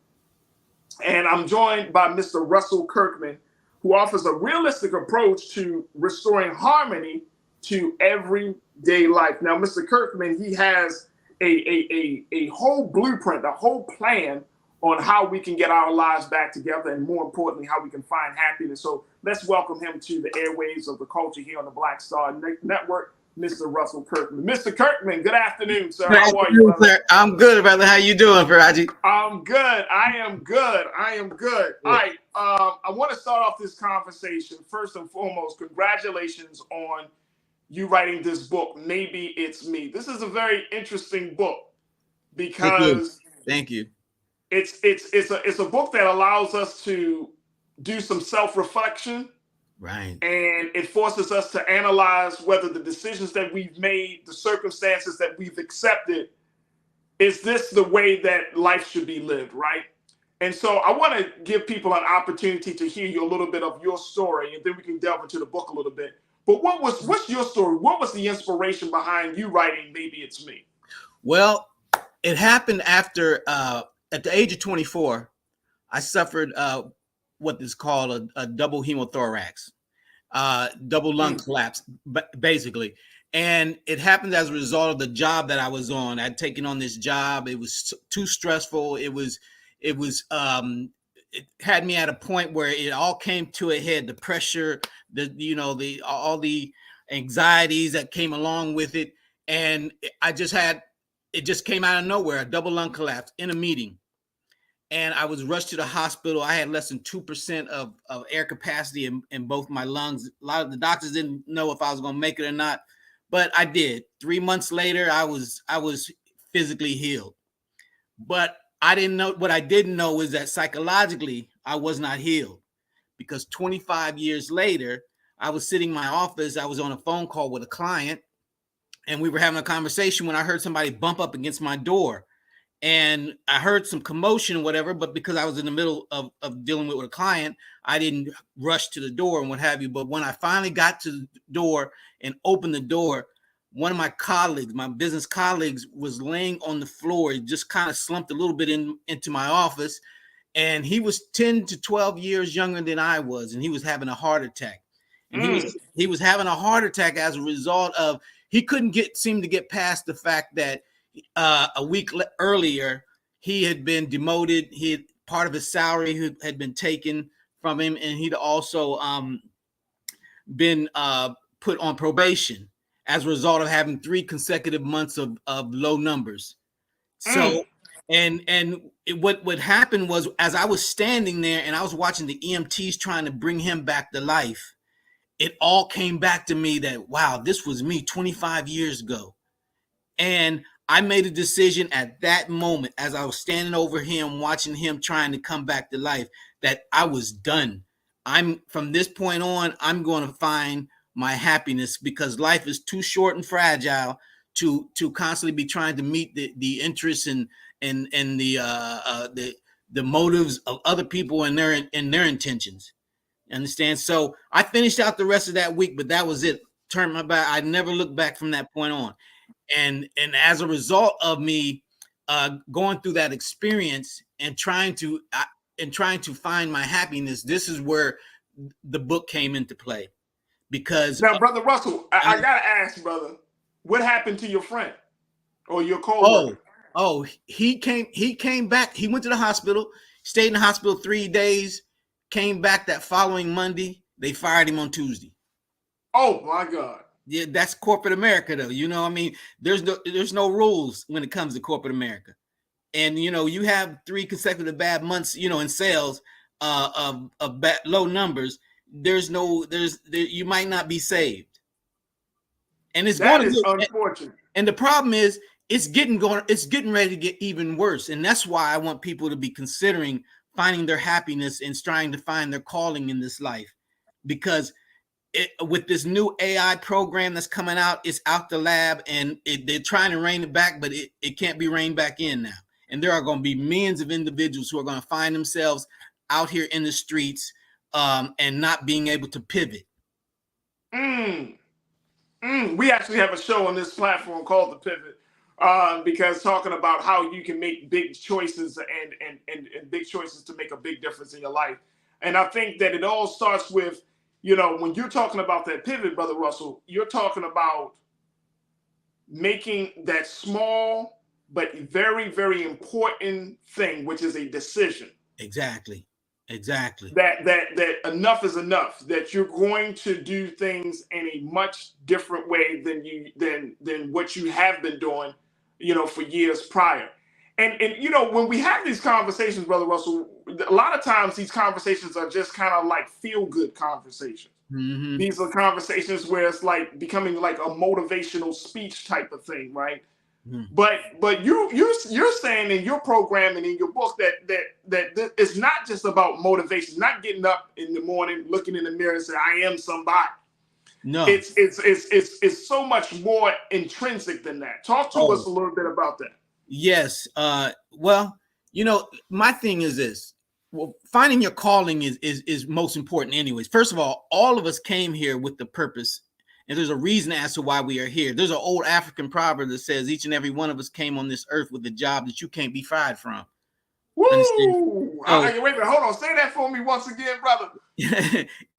And I'm joined by Mr. Russell Kirkman, who offers a realistic approach to restoring harmony to everyday life. Now, Mr. Kirkman, he has a whole blueprint, a whole plan on how we can get our lives back together and, more importantly, how we can find happiness. So let's welcome him to the airwaves of The Culture here on the Black Star Network, Mr. Russell Kirkman. Mr. Kirkman, good afternoon, sir. How are you, brother? Sir? I'm good, brother. How you doing, Farajii? I'm good. I am good. Yeah. All right. I want to start off this conversation. First and foremost, congratulations on you writing this book, Maybe It's Me. This is a very interesting book because Thank you. It's a book that allows us to do some self-reflection. Right. And it forces us to analyze whether the decisions that we've made, the circumstances that we've accepted, is this the way that life should be lived, right? And so I want to give people an opportunity to hear you a little bit of your story, and then we can delve into the book a little bit. But what's your story? What was the inspiration behind you writing Maybe It's Me? Well, it happened after, at the age of 24, I suffered what is called a double hemothorax, double lung collapse, basically. And it happened as a result of the job that I was on. I'd taken on this job. It was too stressful. It it had me at a point where it all came to a head. The pressure, all the anxieties that came along with it, and it just came out of nowhere. A double lung collapse in a meeting, and I was rushed to the hospital. I had less than 2% of air capacity in both my lungs. A lot of the doctors didn't know if I was going to make it or not, but I did. 3 months later, I was physically healed. But I didn't know. What I didn't know is that psychologically, I was not healed, because 25 years later, I was sitting in my office. I was on a phone call with a client, and we were having a conversation when I heard somebody bump up against my door. And I heard some commotion or whatever, but because I was in the middle of dealing with a client, I didn't rush to the door and what have you. But when I finally got to the door and opened the door, one of my colleagues, my business colleagues, was laying on the floor. He just kind of slumped a little bit into my office. And he was 10 to 12 years younger than I was, and he was having a heart attack. And he was having a heart attack as a result of, he couldn't seem to get past the fact that a week earlier, he had been demoted. Part of his salary had been taken from him, and he'd also been put on probation as a result of having 3 consecutive months of low numbers. So, what happened was, as I was standing there and I was watching the EMTs trying to bring him back to life, it all came back to me that, wow, this was me 25 years ago. And I made a decision at that moment, as I was standing over him, watching him trying to come back to life, that I was done. From this point on, I'm going to find my happiness, because life is too short and fragile to constantly be trying to meet the interests and the motives of other people and their intentions. Understand? So I finished out the rest of that week, but that was it. Turned my back. I never looked back from that point on. And as a result of me going through that experience and trying to find my happiness, this is where the book came into play. Because now, Brother Russell, I gotta ask, brother, what happened to your friend or your coworker? He came back. He went to the hospital, stayed in the hospital 3 days, came back that following Monday. They fired him on Tuesday. Oh my God. Yeah, that's corporate America, though. You know, I mean, there's no rules when it comes to corporate America. And you have 3 consecutive bad months, in sales of low numbers. You might not be saved. And it's that is unfortunate. And the problem is, it's getting ready to get even worse. And that's why I want people to be considering finding their happiness and trying to find their calling in this life, because with this new AI program that's coming out, it's out the lab, and they're trying to rein it back, but it can't be reined back in now. And there are going to be millions of individuals who are going to find themselves out here in the streets and not being able to pivot. We actually have a show on this platform called The Pivot, because talking about how you can make big choices and big choices to make a big difference in your life. And I think that it all starts with, when you're talking about that pivot, Brother Russell, you're talking about making that small but very, very important thing, which is a decision. Exactly. That enough is enough. That you're going to do things in a much different way than what you have been doing, for years prior. And when we have these conversations, Brother Russell, a lot of times these conversations are just kind of like feel-good conversations. Mm-hmm. These are conversations where it's like becoming like a motivational speech type of thing, right? Mm-hmm. But you're saying in your program and in your book that it's not just about motivation, not getting up in the morning, looking in the mirror and saying, I am somebody. No, it's so much more intrinsic than that. Talk to us a little bit about that. Yes. Well, my thing is this. Well, finding your calling is most important anyways. First of all of us came here with the purpose, and there's a reason as to why we are here. There's an old African proverb that says each and every one of us came on this earth with a job that you can't be fired from. Woo! Wait a minute, hold on. Say that for me once again, brother.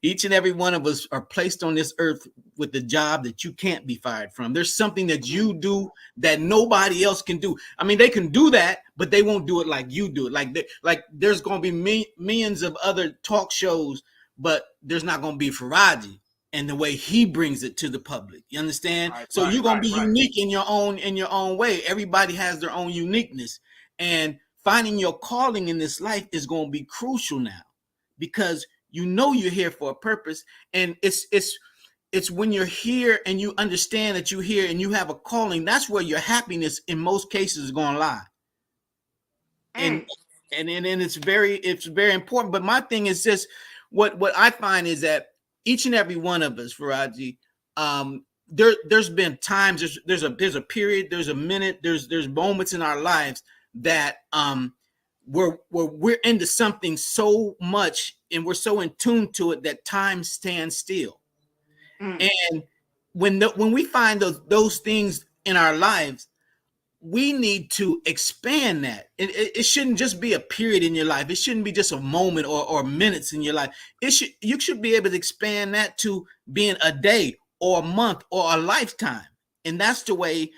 Each and every one of us are placed on this earth with the job that you can't be fired from. There's something that you do that nobody else can do. I mean, they can do that, but they won't do it like you do it. Like there's going to be millions of other talk shows, but there's not going to be Farajii and the way he brings it to the public. You understand? So you're going to be unique in your own way. Everybody has their own uniqueness, and finding your calling in this life is going to be crucial now, because you know you're here for a purpose. And it's when you're here and you understand that you're here and you have a calling, that's where your happiness in most cases is going to lie. And it's very important. But my thing is this, what I find is that each and every one of us, Farajii, there's been times, there's a period, there's a minute, there's moments in our lives that we're into something so much and we're so in tune to it that time stands still. And when we find those things in our lives, we need to expand that. It shouldn't just be a period in your life. It shouldn't be just a moment or minutes in your life. You should be able to expand that to being a day or a month or a lifetime. And that's the way,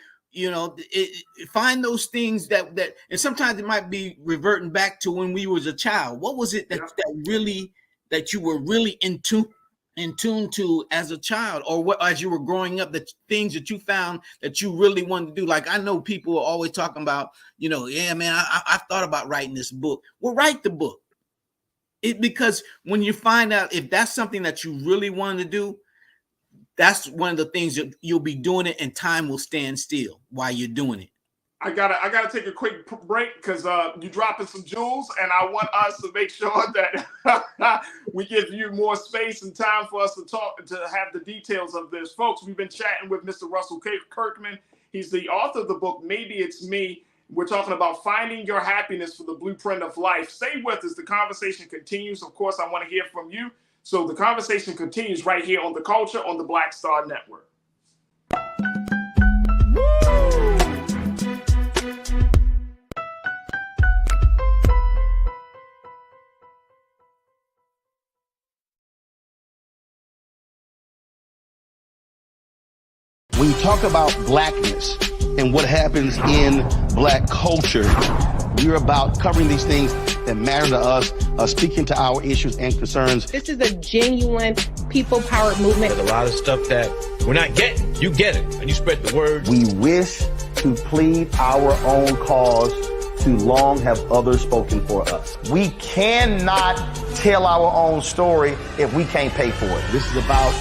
find those things that and sometimes it might be reverting back to when we was a child. What was it that you were really in tune to as a child, or what as you were growing up, the things that you found that you really wanted to do? Like, I know people are always talking about, yeah, man, I thought about writing this book. Well, write the book. Because when you find out if that's something that you really wanted to do, that's one of the things that you'll be doing it, and time will stand still while you're doing it. I gotta take a quick break because you're dropping some jewels, and I want us to make sure that we give you more space and time for us to talk, to have the details of this. Folks, we've been chatting with Mr. Russell Kirkman. He's the author of the book, Maybe It's Me. We're talking about finding your happiness for the blueprint of life. Stay with us. The conversation continues. Of course, I want to hear from you. So the conversation continues right here on The Culture on the Black Star Network. When you talk about blackness and what happens in black culture, we're about covering these things that matter to us, speaking to our issues and concerns. This is a genuine people-powered movement. There's a lot of stuff that we're not getting. You get it, and you spread the word. We wish to plead our own cause. Too long have others spoken for us. We cannot tell our own story if we can't pay for it. This is about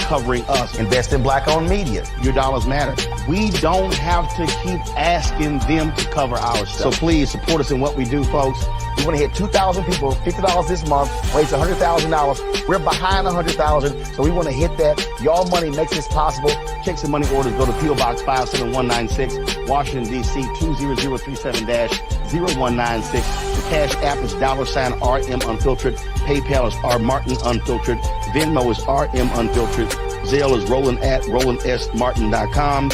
covering us. Invest in black-owned media. Your dollars matter. We don't have to keep asking them to cover our stuff. So please support us in what we do, folks. We want to hit 2,000 people, $50 this month, raise $100,000. We're behind 100,000, so we want to hit that. Y'all money makes this possible. Check some money orders. Go to P.O. Box 57196, Washington, D.C. 20037-0196. The Cash App is $RM Unfiltered. PayPal is R Martin Unfiltered. Venmo is RM Unfiltered. Zelle is roland@rolandsmartin.com.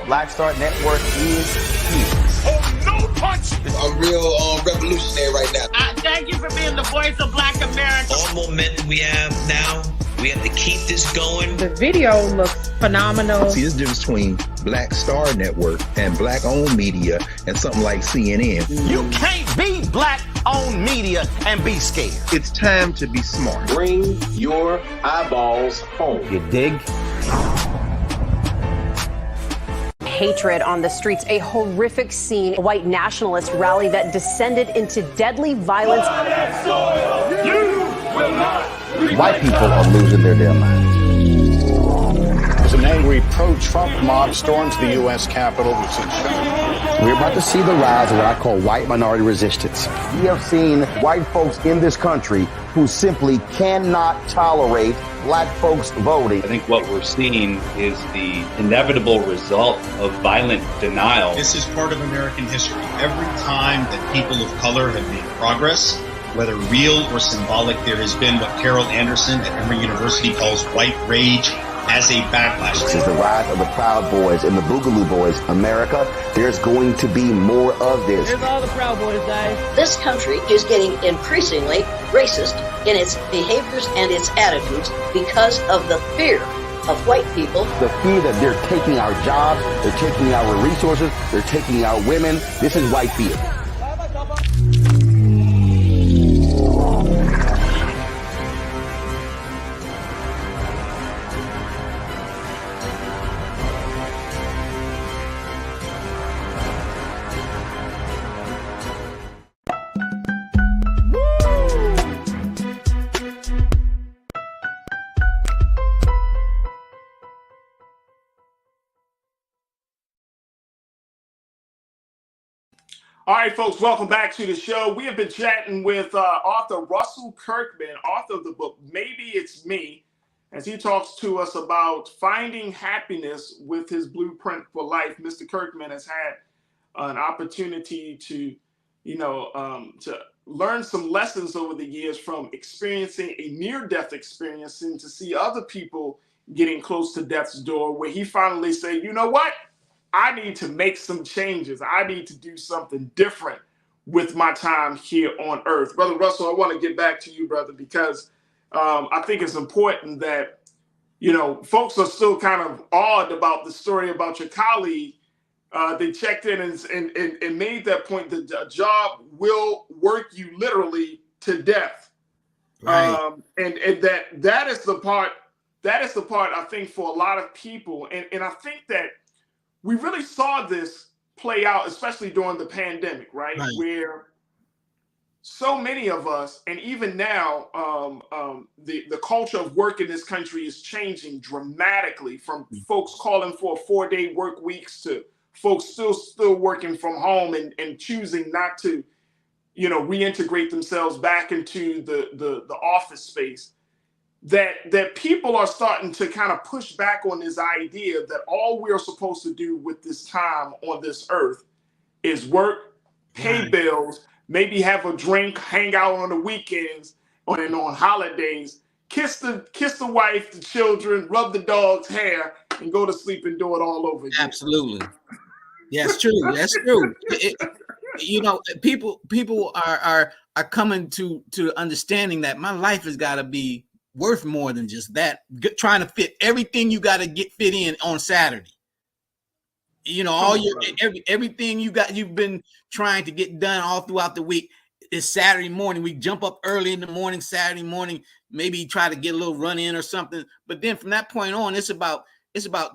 Black Star Network is here. Oh, no punch! I'm real revolutionary right now. Thank you for being the voice of Black America. All momentum we have now, we have to keep this going. The video looks phenomenal. See, there's a difference between Black Star Network and black-owned media and something like CNN. You can't be black-owned media and be scared. It's time to be smart. Bring your eyeballs home. You dig? Hatred on the streets, a horrific scene, a white nationalist rally that descended into deadly violence. White people are losing their damn minds. As an angry pro-Trump mob storms the U.S. Capitol, we've seen shootings. We're about to see the rise of what I call white minority resistance. We have seen white folks in this country who simply cannot tolerate black folks voting. I think what we're seeing is the inevitable result of violent denial. This is part of American history. Every time that people of color have made progress, whether real or symbolic, there has been what Carol Anderson at Emory University calls white rage as a backlash. This is the rise of the Proud Boys and the Boogaloo Boys. America, there's going to be more of this. Here's all the Proud Boys, guys. This country is getting increasingly racist in its behaviors and its attitudes because of the fear of white people. The fear that they're taking our jobs, they're taking our resources, they're taking our women. This is white fear. All right, folks, welcome back to the show. We have been chatting with author Russell Kirkman, author of the book, Maybe It's Me, as he talks to us about finding happiness with his blueprint for life. Mr. Kirkman has had an opportunity to, to learn some lessons over the years from experiencing a near-death experience and to see other people getting close to death's door, where he finally said, you know what? I need to make some changes. I need to do something different with my time here on Earth. Brother Russell, I want to get back to you, brother, because I think it's important that, folks are still kind of awed about the story about your colleague. They checked in and made that point that a job will work you literally to death. Right. And that is the part I think for a lot of people. And I think that we really saw this play out, especially during the pandemic, right? Where so many of us, and even now, the culture of work in this country is changing dramatically, from folks calling for 4-day work weeks to folks still working from home and choosing not to, reintegrate themselves back into the office space. That people are starting to kind of push back on this idea that all we're supposed to do with this time on this earth is work, pay bills, maybe have a drink, hang out on the weekends and on holidays, kiss the wife, the children, rub the dog's hair, and go to sleep and do it all over again. Absolutely. Yeah, it's true. That's true. People are coming to understanding that my life has got to be worth more than just that. Trying to fit everything you got to get fit in on Saturday. All your everything you've been trying to get done all throughout the week is Saturday morning. We jump up early in the morning, Saturday morning, maybe try to get a little run in or something. But then from that point on, it's about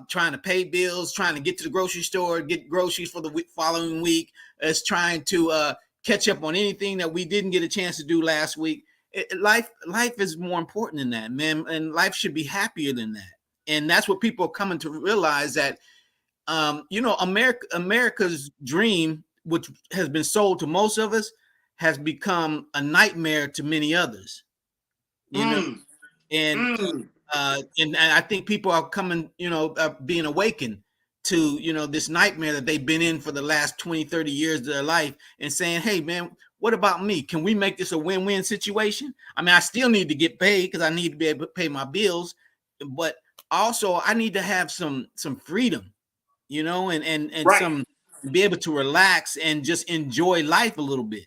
trying to pay bills, trying to get to the grocery store, get groceries for the following week. It's trying to catch up on anything that we didn't get a chance to do last week. Life is more important than that, man, and life should be happier than that. And that's what people are coming to realize, that America's dream, which has been sold to most of us, has become a nightmare to many others. And I think people are coming, being awakened to, this nightmare that they've been in for the last 20, 30 years of their life, and saying, hey, man, what about me? Can we make this a win-win situation? I mean, I still need to get paid because I need to be able to pay my bills, but also I need to have some freedom, and some, be able to relax and just enjoy life a little bit.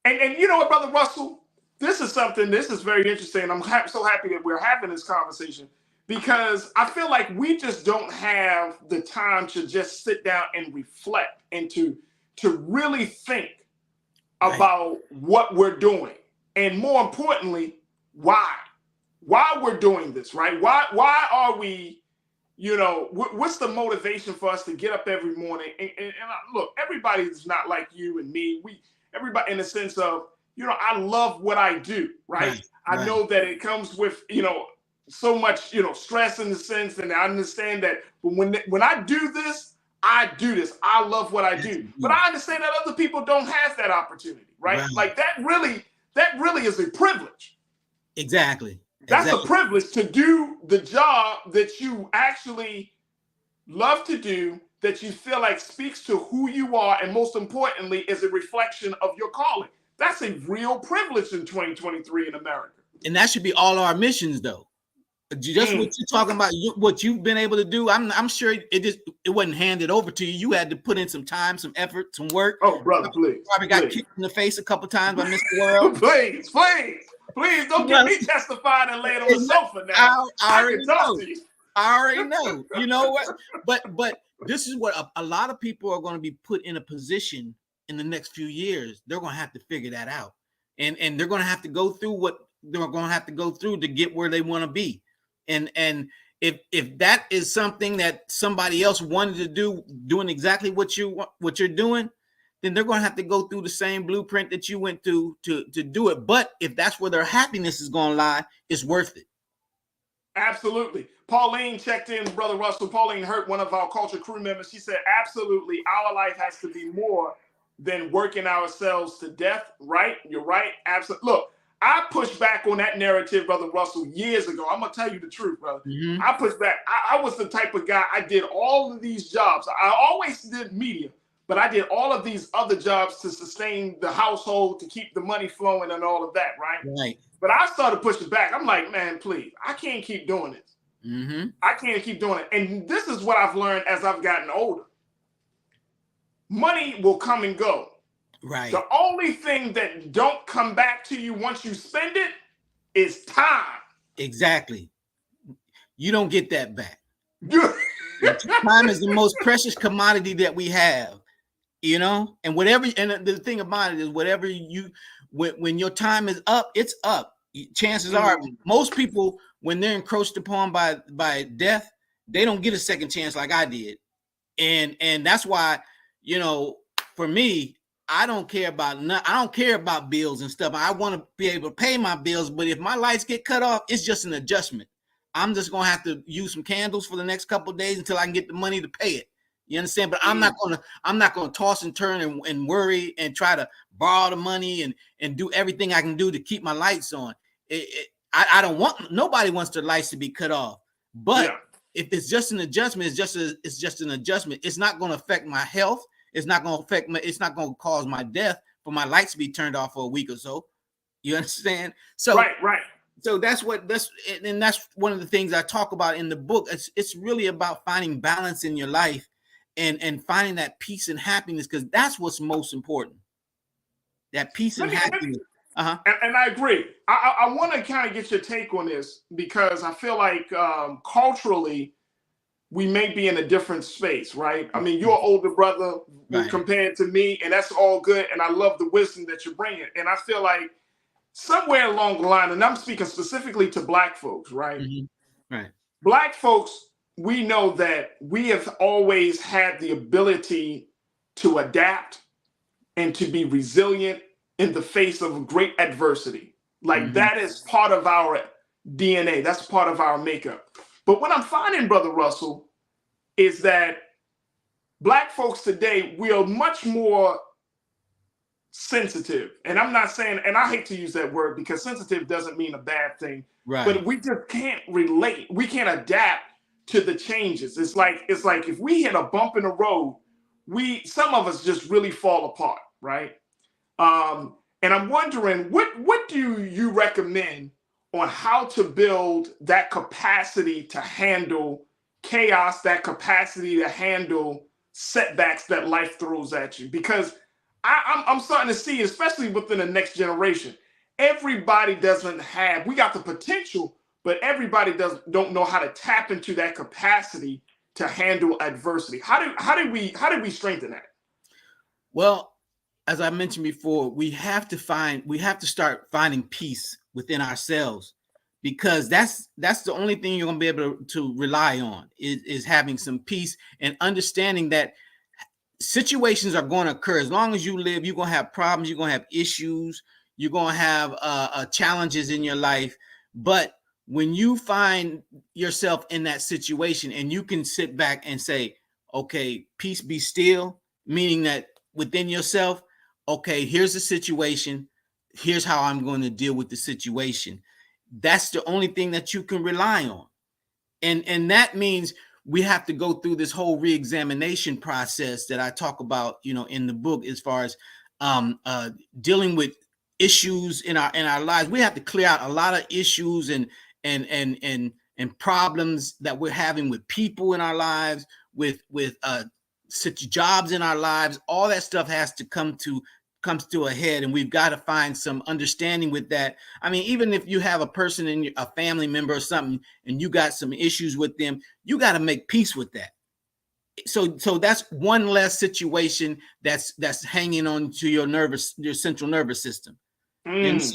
And you know what, Brother Russell, this is very interesting. I'm so happy that we're having this conversation, because I feel like we just don't have the time to just sit down and reflect and to really think about what we're doing, and more importantly, why we're doing this, right? Why are we, what's the motivation for us to get up every morning? And look, everybody's not like you and me. Everybody, in the sense of, I love what I do, right? I know that it comes with, so much, stress in the sense, and I understand that when I do this, I do this. I love what I do. But I understand that other people don't have that opportunity, right? Like that really is a privilege. Exactly. That's a privilege to do the job that you actually love to do, that you feel like speaks to who you are, and most importantly, is a reflection of your calling. That's a real privilege in 2023 in America. And that should be all our missions, though. Just what you're talking about, what you've been able to do. I'm sure it wasn't handed over to you. You had to put in some time, some effort, some work. Oh, brother, please. Probably got kicked in the face a couple times by Mr. World. Please don't get me testifying and laying on the sofa now. I already know. I already know. You know what? But this is what a lot of people are going to be put in a position in the next few years. They're going to have to figure that out, and they're going to have to go through what they're going to have to go through to get where they want to be. And if that is something that somebody else wanted to do, doing exactly what you're doing, then they're going to have to go through the same blueprint that you went through to do it. But if that's where their happiness is going to lie, it's worth it. Absolutely. Pauline checked in, Brother Russell. Pauline Hurt, one of our culture crew members. She said, absolutely, our life has to be more than working ourselves to death. Right? You're right. Absolutely. Look, I pushed back on that narrative, Brother Russell, years ago. I'm going to tell you the truth, brother. Mm-hmm. I pushed back. I was the type of guy, I did all of these jobs. I always did media, but I did all of these other jobs to sustain the household, to keep the money flowing and all of that, right? Right. But I started pushing back. I'm like, man, please, I can't keep doing this. Mm-hmm. I can't keep doing it. And this is what I've learned as I've gotten older. Money will come and go. Right. The only thing that don't come back to you once you spend it is time. Exactly. You don't get that back. Time is the most precious commodity that we have, you know? And the thing about it is whatever when your time is up, it's up. Chances are most people, when they're encroached upon by death, they don't get a second chance like I did. And that's why, you know, for me, I don't care about bills and stuff. I want to be able to pay my bills, but if my lights get cut off, it's just an adjustment. I'm just gonna have to use some candles for the next couple of days until I can get the money to pay it. You understand? But I'm not gonna toss and turn and worry and try to borrow the money and do everything I can do to keep my lights on. I don't want, nobody wants their lights to be cut off. But if it's just an adjustment, it's just an adjustment. It's not going to affect my health. It's not going to cause my death for my lights to be turned off for a week or so. You understand? So right. So that's one of the things I talk about in the book. It's really about finding balance in your life and finding that peace and happiness, because that's what's most important. That peace and happiness. And I agree. I want to kind of get your take on this, because I feel like culturally we may be in a different space, right? I mean, you're an older brother compared to me, and that's all good. And I love the wisdom that you're bringing. And I feel like somewhere along the line, and I'm speaking specifically to Black folks, right? Mm-hmm. Right. Black folks, we know that we have always had the ability to adapt and to be resilient in the face of great adversity. Like that is part of our DNA. That's part of our makeup. But what I'm finding, Brother Russell, is that Black folks today, we are much more sensitive. And I'm not saying, and I hate to use that word because sensitive doesn't mean a bad thing, but we just can't relate. We can't adapt to the changes. It's like if we hit a bump in the road, some of us just really fall apart, right? And I'm wondering, what do you recommend on how to build that capacity to handle chaos, that capacity to handle setbacks that life throws at you? Because I'm starting to see, especially within the next generation, everybody doesn't have, we got the potential, but everybody don't know how to tap into that capacity to handle adversity. How do we strengthen that? Well, as I mentioned before, we have to start finding peace within ourselves, because that's the only thing you're going to be able to rely on is having some peace and understanding that situations are going to occur. As long as you live, you're going to have problems, you're going to have issues, you're going to have challenges in your life. But when you find yourself in that situation and you can sit back and say, okay, peace be still, meaning that within yourself, okay, here's the situation, here's how I'm going to deal with the situation. That's the only thing that you can rely on. And that means we have to go through this whole re-examination process that I talk about, in the book, as far as dealing with issues in our lives. We have to clear out a lot of issues and and problems that we're having with people in our lives, with jobs in our lives, all that stuff has to comes to a head, and we've got to find some understanding with that. I mean, even if you have a person a family member or something, and you got some issues with them, you got to make peace with that. So that's one less situation that's hanging on to your central nervous system. Because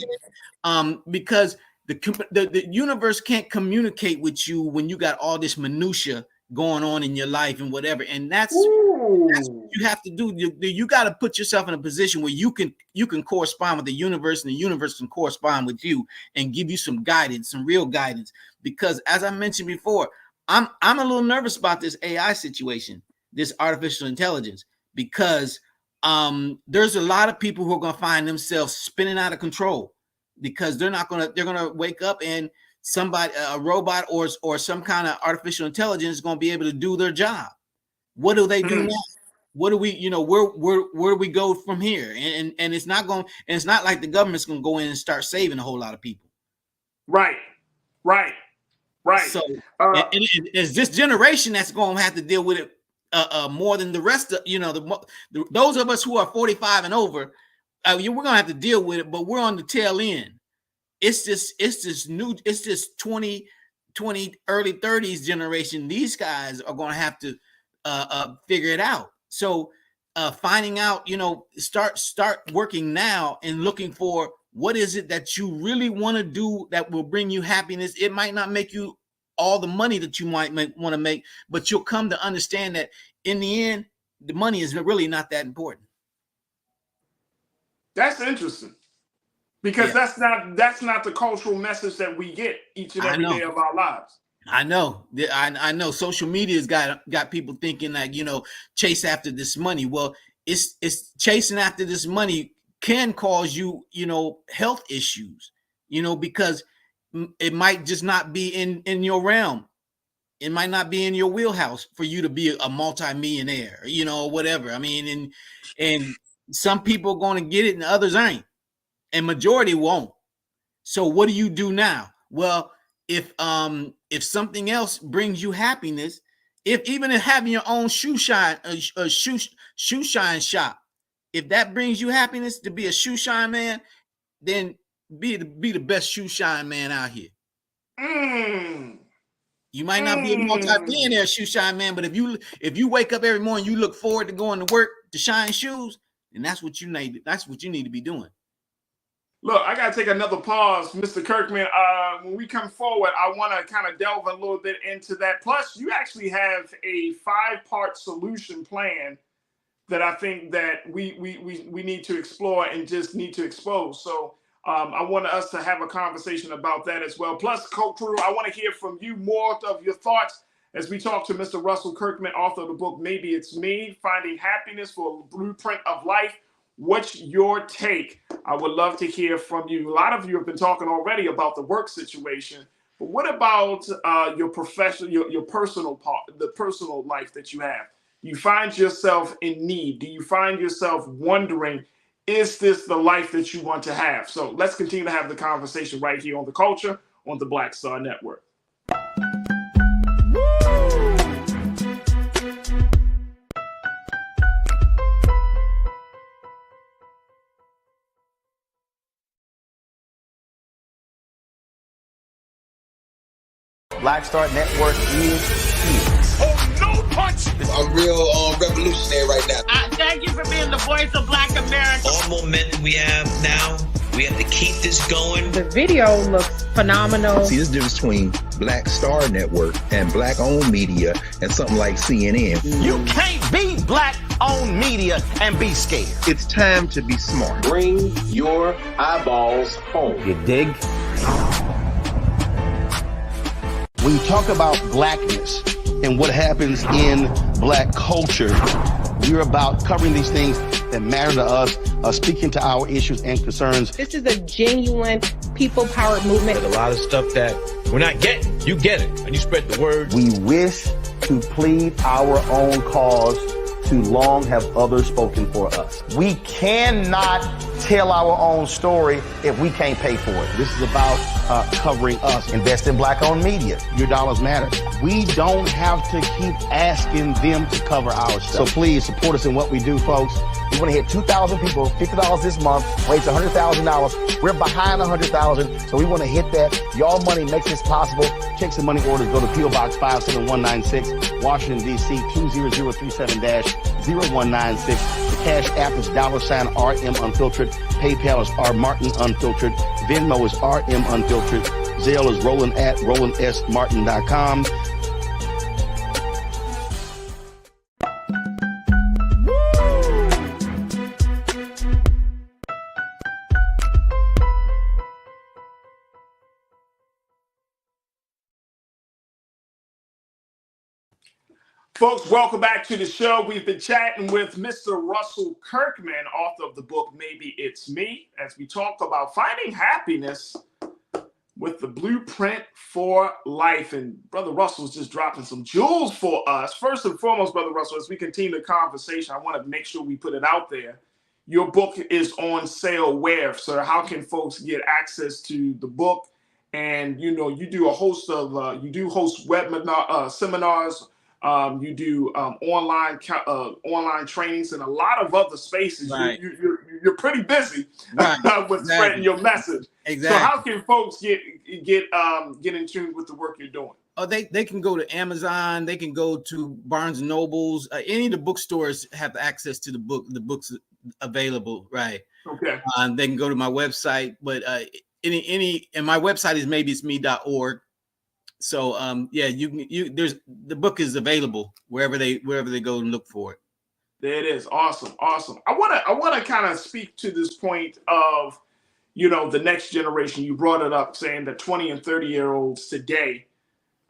the universe can't communicate with you when you got all this minutia going on in your life and whatever, and that's what you have to do. You got to put yourself in a position where you can correspond with the universe, and the universe can correspond with you and give you some guidance, some real guidance. Because as I mentioned before, I'm a little nervous about this AI situation, this artificial intelligence, because there's a lot of people who are going to find themselves spinning out of control, because they're going to wake up and a robot or some kind of artificial intelligence is going to be able to do their job. What do they do now? What do we, where do we go from here? And it's not like the government's going to go in and start saving a whole lot of people. Right. So it's this generation that's going to have to deal with it more than the rest of, those of us who are 45 and over, we're going to have to deal with it, but we're on the tail end. It's this 20 early 30s generation. These guys are going to have to figure it out. So finding out, start working now and looking for what is it that you really want to do that will bring you happiness. It might not make you all the money that you might want to make, but you'll come to understand that in the end, the money is really not that important. That's interesting. Because that's not the cultural message that we get each and every day of our lives. I know. I know. Social media's got people thinking that, chase after this money. Well, it's chasing after this money can cause you, health issues, because it might just not be in your realm. It might not be in your wheelhouse for you to be a multimillionaire, or whatever. I mean, and some people are going to get it and others ain't. And majority won't. So what do you do now? Well, if something else brings you happiness, even if having your own shoe shine shop, if that brings you happiness to be a shoe shine man, then be the best shoe shine man out here. You might not be a multi-billionaire shoe shine man, but if you wake up every morning, you look forward to going to work to shine shoes, then that's what you need. That's what you need to be doing. Look, I got to take another pause, Mr. Kirkman. When we come forward, I want to kind of delve a little bit into that. Plus, you actually have a 5-part solution plan that I think that we need to explore and just need to expose. So I want us to have a conversation about that as well. Plus, Coach Crew, I want to hear from you more of your thoughts as we talk to Mr. Russell Kirkman, author of the book, Maybe It's Me, Finding Happiness for a Blueprint of Life. What's your take? I would love to hear from you. A lot of you have been talking already about the work situation, but what about your professional, your personal part, the personal life that you have? You find yourself in need. Do you find yourself wondering, is this the life that you want to have? So let's continue to have the conversation right here on The Culture on the Black Star Network. Black Star Network is here. Oh, no punch! I'm real revolutionary right now. Thank you for being the voice of Black America. All momentum we have now, we have to keep this going. The video looks phenomenal. See, this difference between Black Star Network and black-owned media and something like CNN. You can't be black-owned media and be scared. It's time to be smart. Bring your eyeballs home. You dig? When you talk about blackness and what happens in black culture, we're about covering these things that matter to us, speaking to our issues and concerns. This is a genuine people-powered movement. There's a lot of stuff that we're not getting. You get it, and you spread the word. We wish to plead our own cause too long have others spoken for us. We cannot tell our own story if we can't pay for it. This is about covering us. Invest in black-owned media. Your dollars matter. We don't have to keep asking them to cover our stuff. So please support us in what we do, folks. We want to hit 2,000 people, $50 this month, raise $100,000. We're behind 100,000, so we want to hit that. Y'all money makes this possible. Checks and money orders go to P.O. Box 57196, Washington, D.C. 20037-0196. The Cash App is $RM Unfiltered. PayPal is R Martin Unfiltered. Venmo is RM Unfiltered. Zelle is Roland at RolandSMartin.com. Folks, welcome back to the show. We've been chatting with Mr. Russell Kirkman, author of the book, Maybe It's Me, as we talk about finding happiness with the blueprint for life. And Brother Russell's just dropping some jewels for us. First and foremost, Brother Russell, as we continue the conversation, I want to make sure we put it out there. Your book is on sale where, sir? How can folks get access to the book? And, you know, you do a host of, you do host webinar, seminars, you do online trainings and a lot of other spaces. Right. You're pretty busy with spreading your message. Exactly. So how can folks get in tune with the work you're doing? Oh, they can go to Amazon. They can go to Barnes and Nobles. Any of the bookstores have access to the book. The books available, right? Okay. They can go to my website, but and my website is maybeitsme.org. So yeah, there's the book is available wherever they go and look for it. There it is. Awesome. I wanna kind of speak to this point of, you know, the next generation. You brought it up, saying that 20 and 30-year-olds today,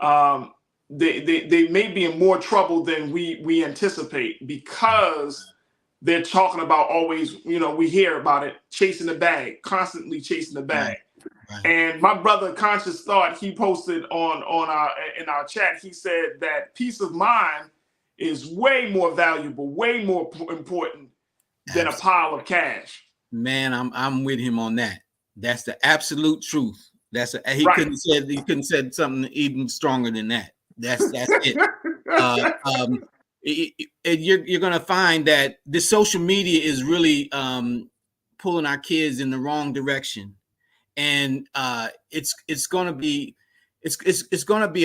they may be in more trouble than we anticipate, because they're talking about always, you know, we hear about it, chasing the bag, constantly chasing the bag. Right. And my brother Conscious Thought, he posted in our chat, he said that peace of mind is way more valuable, way more important than a pile of cash. Man, I'm with him on that. That's the absolute truth. He couldn't have said something even stronger than that. That's it. You're gonna find that the social media is really pulling our kids in the wrong direction. And it's gonna be a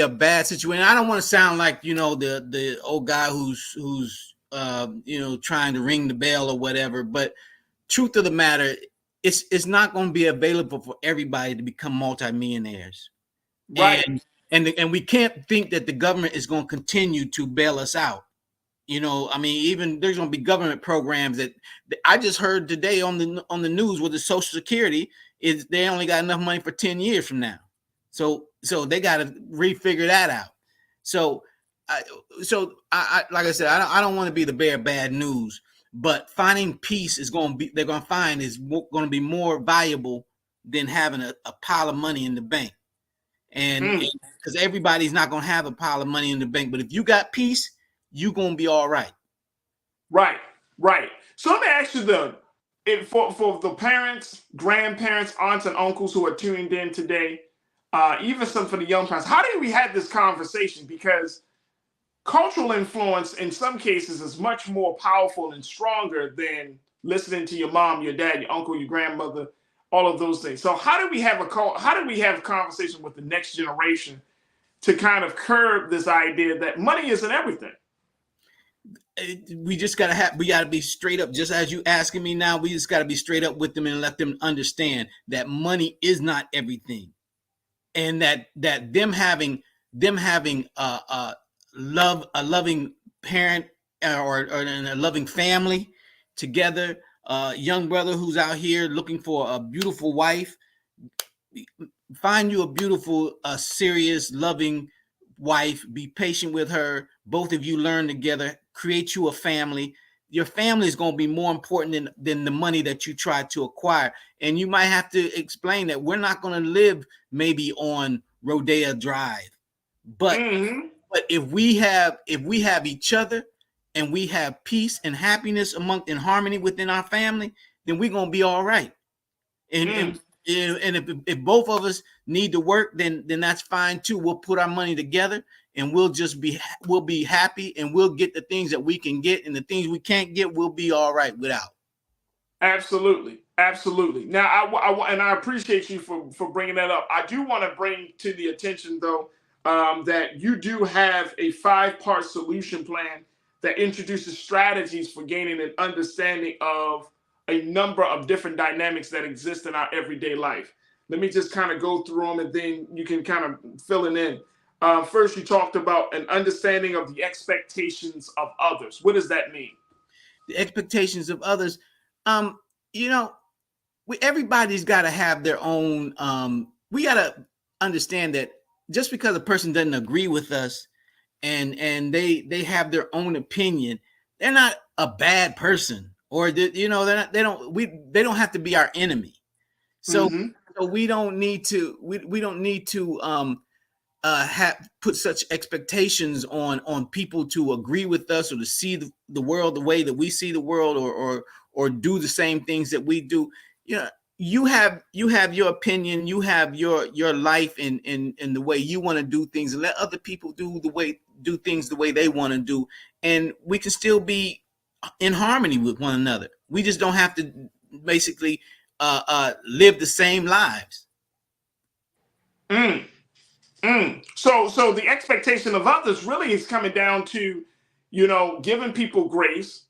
bad situation. I don't want to sound like, you know, the old guy who's you know, trying to ring the bell or whatever. But truth of the matter, it's not going to be available for everybody to become multimillionaires. Right. And we can't think that the government is going to continue to bail us out. You know, I mean, even there's going to be government programs that I just heard today on the news with the Social Security is they only got enough money for 10 years from now. So they got to refigure that out. So I like I said, I don't want to be the bearer of bad news, but finding peace is going to be more valuable than having a pile of money in the bank. And because everybody's not going to have a pile of money in the bank, but if you got peace, you're going to be all right. Right. So let me ask you for the parents, grandparents, aunts, and uncles who are tuned in today, even some for the young parents, how do we have this conversation? Because cultural influence in some cases is much more powerful and stronger than listening to your mom, your dad, your uncle, your grandmother, all of those things. So how do we have a conversation with the next generation to kind of curb this idea that money isn't everything? We got to be straight up, just as you asking me now. We just got to be straight up with them and let them understand that money is not everything, and that them having a loving parent or a loving family together, young brother who's out here looking for a beautiful wife, find you a beautiful, serious, loving wife. Be patient with her. Both of you learn together. Create you a family. Your family is going to be more important than the money that you try to acquire. And you might have to explain that we're not going to live maybe on Rodeo Drive, but if we have each other and we have peace and happiness and harmony within our family, then we're gonna be all right. And if both of us need to work, then that's fine too. We'll put our money together and we'll be happy, and we'll get the things that we can get, and the things we can't get, we'll be all right without. Absolutely. Now, I appreciate you for bringing that up. I do want to bring to the attention, though, that you do have a 5-part solution plan that introduces strategies for gaining an understanding of a number of different dynamics that exist in our everyday life. Let me just kind of go through them, and then you can kind of fill it in. First, you talked about an understanding of the expectations of others. What does that mean? The expectations of others. Everybody's got to have their own. We got to understand that just because a person doesn't agree with us, and they have their own opinion, they're not a bad person, or they don't have to be our enemy. So we don't need to put such expectations on people to agree with us, or to see the world the way that we see the world, or do the same things that we do. You have your opinion, you have your life, and the way you want to do things, and let other people do things the way they want to do, and we can still be in harmony with one another. We just don't have to basically live the same lives. So the expectation of others really is coming down to, giving people grace,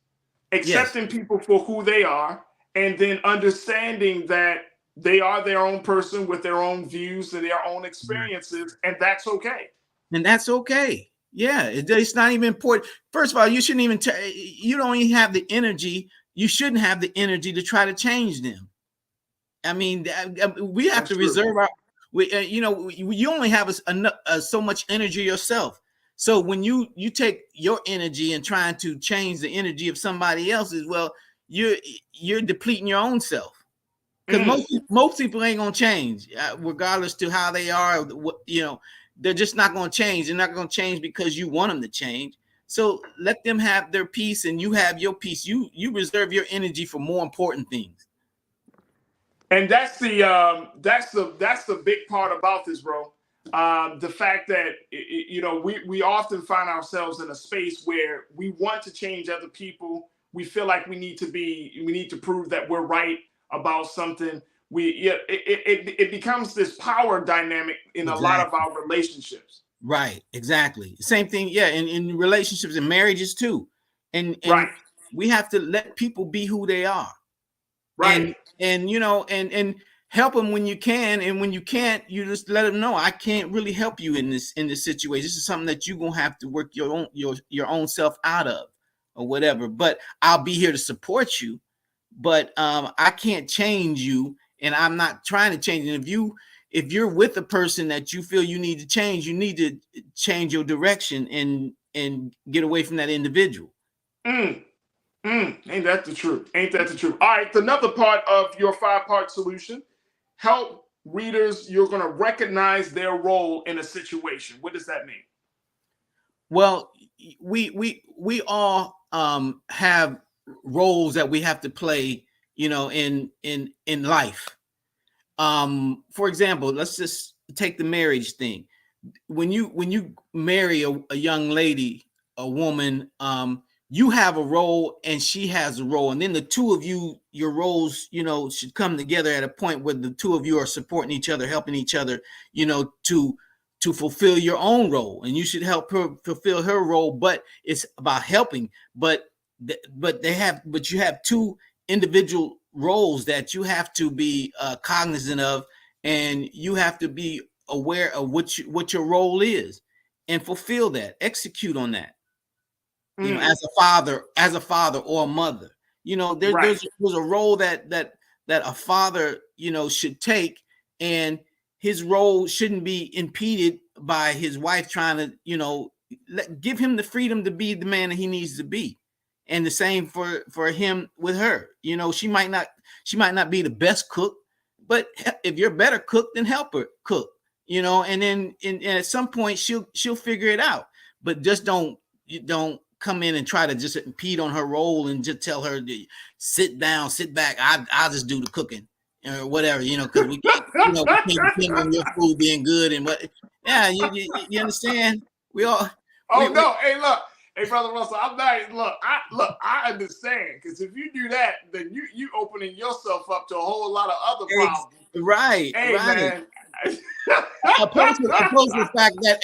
accepting people for who they are, and then understanding that they are their own person with their own views and their own experiences, and that's okay. And that's okay. Yeah, it's not even important. First of all, you shouldn't even you don't even have the energy. You shouldn't have the energy to try to change them. I mean, we have to reserve our. You only have so much energy yourself. So when you take your energy and trying to change the energy of somebody else's, well, you're depleting your own self. Because most people ain't gonna change, regardless to how they are. They're just not gonna change. They're not gonna change because you want them to change. So let them have their peace, and you have your peace. You reserve your energy for more important things. And that's the big part about this, bro. The fact that we often find ourselves in a space where we want to change other people. We feel like we need to prove that we're right about something. It becomes this power dynamic in a lot of our relationships. Right, exactly. Same thing, yeah, in relationships and marriages too. And we have to let people be who they are. Right. And help them when you can, and when you can't, you just let them know, I can't really help you in this situation. This is something that you're gonna have to work your own self out of, or whatever. But I'll be here to support you. But I can't change you, and I'm not trying to change. And if you're with a person that you feel you need to change your direction and get away from that individual. Ain't that the truth? All right, another part of your 5-part solution: help readers. You're going to recognize their role in a situation. What does that mean? Well, we all have roles that we have to play, in life. For example, let's just take the marriage thing. When you marry a young lady, a woman, you have a role and she has a role, and then the two of you, your roles, should come together at a point where the two of you are supporting each other, helping each other, to fulfill your own role, and you should help her fulfill her role. But it's about helping. But you have two individual roles that you have to be cognizant of, and you have to be aware of what your role is, and fulfill that, execute on that. As a father or a mother, there's a role that a father should take, and his role shouldn't be impeded by his wife trying to give him the freedom to be the man that he needs to be. And the same for him with her. She might not be the best cook, but if you're a better cook, then help her cook. And then at some point she'll figure it out. But just don't come in and try to just impede on her role and just tell her to sit down, sit back. I'll just do the cooking or whatever, because we can't, we can't depend on your food being good and what. Yeah, you understand? We all. No, hey, look. Hey, Brother Russell, I'm not. I understand, because if you do that, then you opening yourself up to a whole lot of other problems. Right. Hey, right. man. opposed to the fact that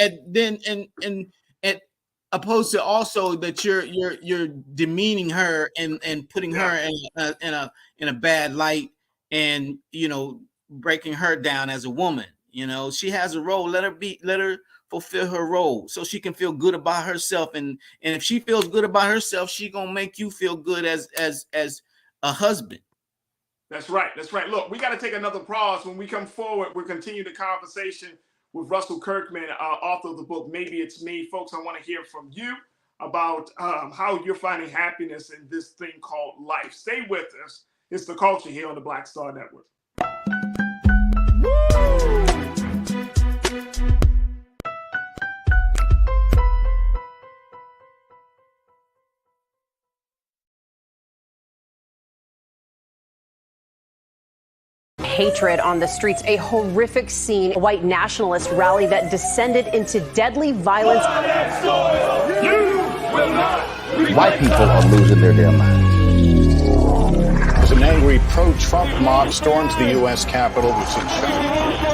opposed to also that you're demeaning her and putting her in a bad light and breaking her down as a woman. She has a role. Let her fulfill her role so she can feel good about herself. And if she feels good about herself, she gonna make you feel good as a husband. That's right. Look, we got to take another pause. When we come forward, we'll continue the conversation with Russell Kirkman, author of the book, Maybe It's Me. Folks, I want to hear from you about how you're finding happiness in this thing called life. Stay with us. It's The Culture here on the Black Star Network. Hatred on the streets, a horrific scene, a white nationalist rally that descended into deadly violence. White people are losing their damn minds. As an angry pro-Trump mob storms the U.S. Capitol, we've seen shooting.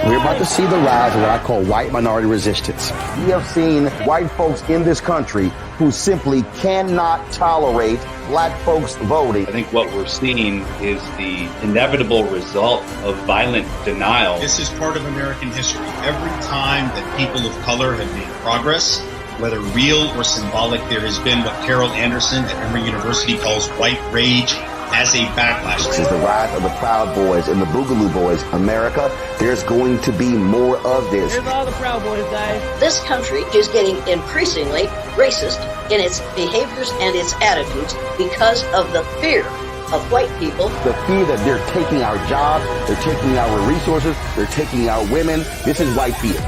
We're about to see the rise of what I call white minority resistance. We have seen white folks in this country who simply cannot tolerate black folks voting. I think what we're seeing is the inevitable result of violent denial. This is part of American history. Every time that people of color have made progress, whether real or symbolic, there has been what Carol Anderson at Emory University calls white rage as a backlash. This is the rise of the Proud Boys and the Boogaloo Boys. America, there's going to be more of this. Here's all the Proud Boys, guys. This country is getting increasingly racist in its behaviors and its attitudes because of the fear of white people. The fear that they're taking our jobs, they're taking our resources, they're taking our women. This is white fear.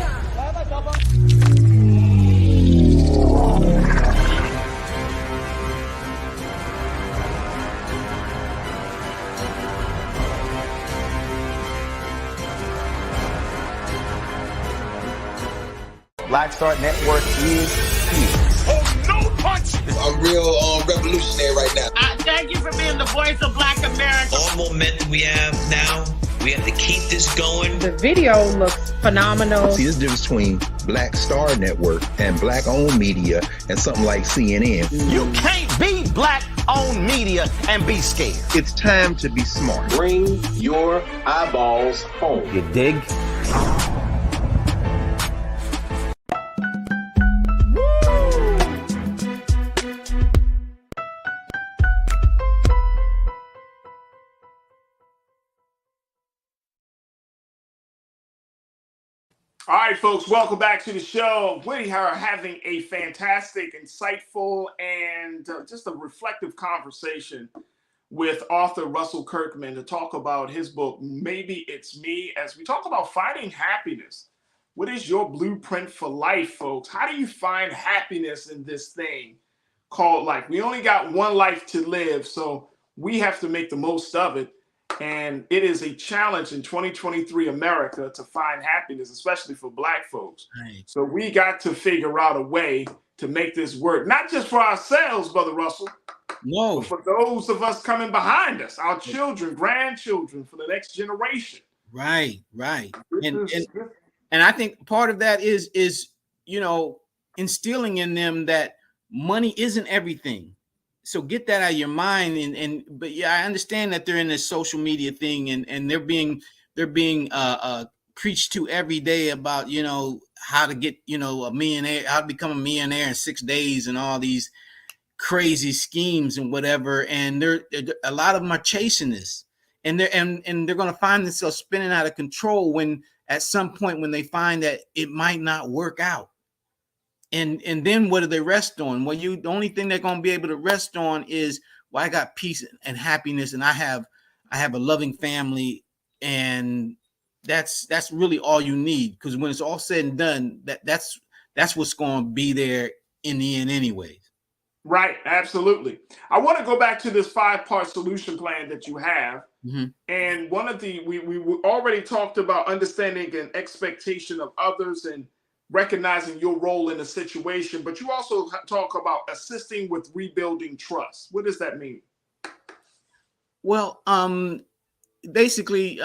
Black Star Network is here. Oh, no punch! I'm real revolutionary right now. Thank you for being the voice of Black America. All momentum we have now, we have to keep this going. The video looks phenomenal. See, there's a difference between Black Star Network and black-owned media and something like CNN. You can't be black-owned media and be scared. It's time to be smart. Bring your eyeballs home. You dig? All right, folks, welcome back to the show. We are having a fantastic, insightful, and just a reflective conversation with author Russell Kirkman to talk about his book, Maybe It's Me, as we talk about finding happiness. What is your blueprint for life, folks? How do you find happiness in this thing called life? We only got one life to live, so we have to make the most of it. And it is a challenge in 2023 America to find happiness, especially for Black folks. Right. So we got to figure out a way to make this work, not just for ourselves, Brother Russell, no, but for those of us coming behind us, our children, grandchildren, for the next generation. Right. And I think part of that is instilling in them that money isn't everything. So get that out of your mind, but yeah, I understand that they're in this social media thing, and they're being preached to every day about how to get a millionaire, how to become a millionaire in 6 days, and all these crazy schemes and whatever. And a lot of them are chasing this, and they're going to find themselves spinning out of control when at some point when they find that it might not work out. And then what do they rest on? Well, the only thing they're going to be able to rest on is, well, I got peace and happiness, and I have a loving family, and that's really all you need. Because when it's all said and done, that's what's going to be there in the end, anyways. Right, absolutely. I want to go back to this 5-part solution plan that you have. Mm-hmm. And one of the, we already talked about understanding an expectation of others and recognizing your role in a situation, but you also talk about assisting with rebuilding trust. What does that mean? Well, basically,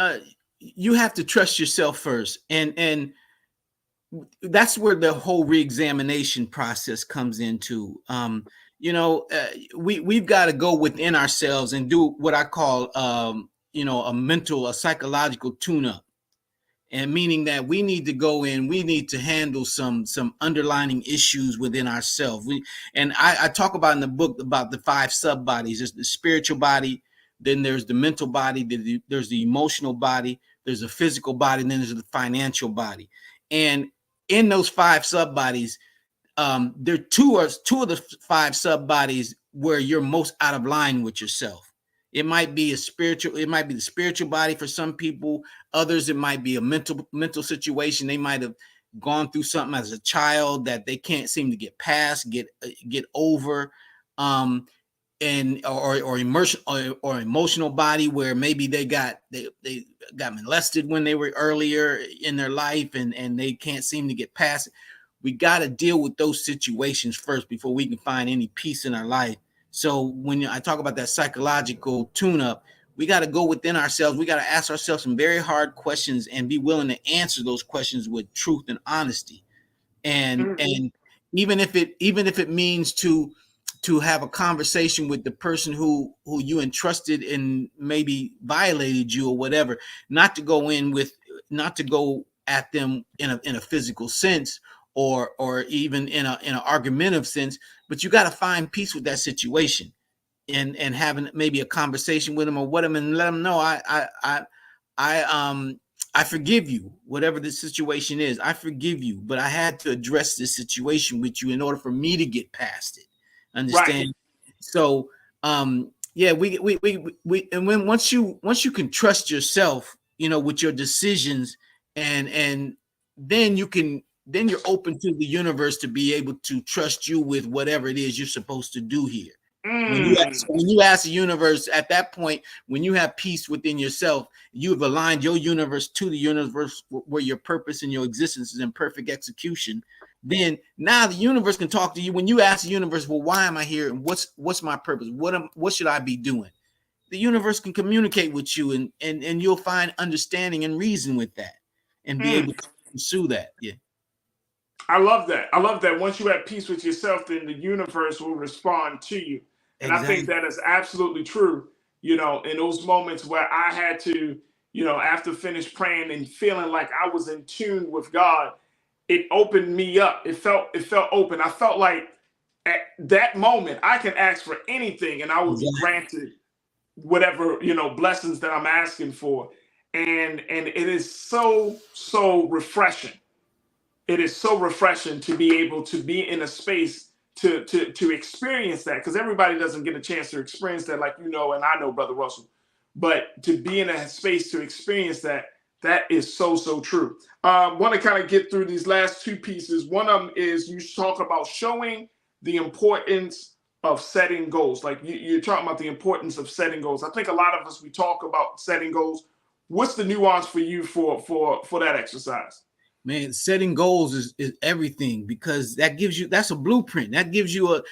you have to trust yourself first. And that's where the whole reexamination process comes into. We've got to go within ourselves and do what I call, a psychological tune-up, and meaning that we need to go in, we need to handle some underlying issues within ourselves. I talk about in the book about the 5 sub bodies. There's the spiritual body, then there's the mental body, there's the emotional body, there's the physical body, and then there's the financial body. And in those 5 sub bodies, there are two of the 5 sub bodies where you're most out of line with yourself. It might be the spiritual body for some people. Others, it might be a mental situation. They might have gone through something as a child that they can't seem to get past, get over, or emotional body where maybe they got molested when they were earlier in their life and they can't seem to get past it. We got to deal with those situations first before we can find any peace in our life. So when I talk about that psychological tune-up, we got to go within ourselves. We got to ask ourselves some very hard questions and be willing to answer those questions with truth and honesty. And even if it means to have a conversation with the person who you entrusted and maybe violated you or whatever, not to go at them in a physical sense or even in an argumentative sense, but you got to find peace with that situation and having maybe a conversation with them or whatever, and let them know I forgive you, whatever the situation is. I forgive you, but I had to address this situation with you in order for me to get past it. Understand? Right. So, we and when once you can trust yourself, with your decisions, and then you're open to the universe to be able to trust you with whatever it is you're supposed to do here. When you ask the universe, at that point, when you have peace within yourself, you've aligned your universe to the universe where your purpose and your existence is in perfect execution. Then now the universe can talk to you. When you ask the universe, well, why am I here? And what's my purpose? What should I be doing? The universe can communicate with you and you'll find understanding and reason with that and be able to pursue that. Yeah. I love that. I love that. Once you have peace with yourself, then the universe will respond to you. And exactly. I think that is absolutely true. In those moments where I had to, after finish praying and feeling like I was in tune with God, it opened me up. It felt open. I felt like at that moment I can ask for anything and I will be granted whatever, blessings that I'm asking for. And it is so refreshing. It is so refreshing to be able to be in a space to experience that, because everybody doesn't get a chance to experience that, like and I know, Brother Russell. But to be in a space to experience that is so true. Want to kind of get through these last 2 pieces. One of them is you talk about showing the importance of setting goals. Like you're talking about the importance of setting goals. I think a lot of us, we talk about setting goals. What's the nuance for you for that exercise? Man, setting goals is everything, because that's a blueprint. That gives you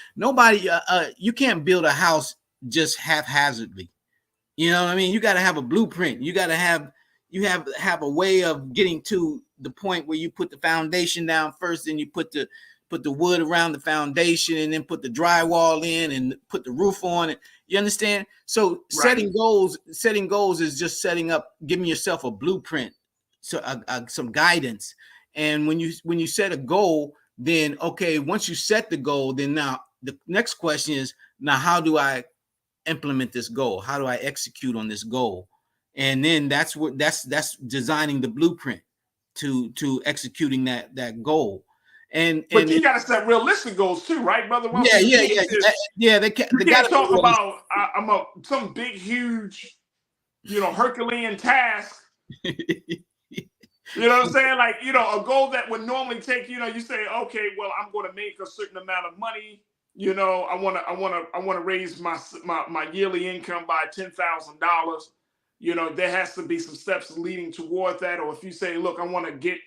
you can't build a house just haphazardly. You know what I mean? You got to have a blueprint. You got to have a way of getting to the point where you put the foundation down first, then you put the wood around the foundation, and then put the drywall in and put the roof on it. You understand? So setting goals is just giving yourself a blueprint. So some guidance. And when you set a goal, then okay, once you set the goal, then now the next question is, now how do I implement this goal? How do I execute on this goal? And then that's designing the blueprint to executing that goal. But you got to set realistic goals too, right, Brother Russell? Yeah. They can't talk about some big, huge, Herculean task. You know what I'm saying? Like, a goal that would normally take, you say, okay, well, I'm going to make a certain amount of money, You know, I want to raise my yearly income by $10,000. You know, there has to be some steps leading toward that. Or if you say, look, I want to get,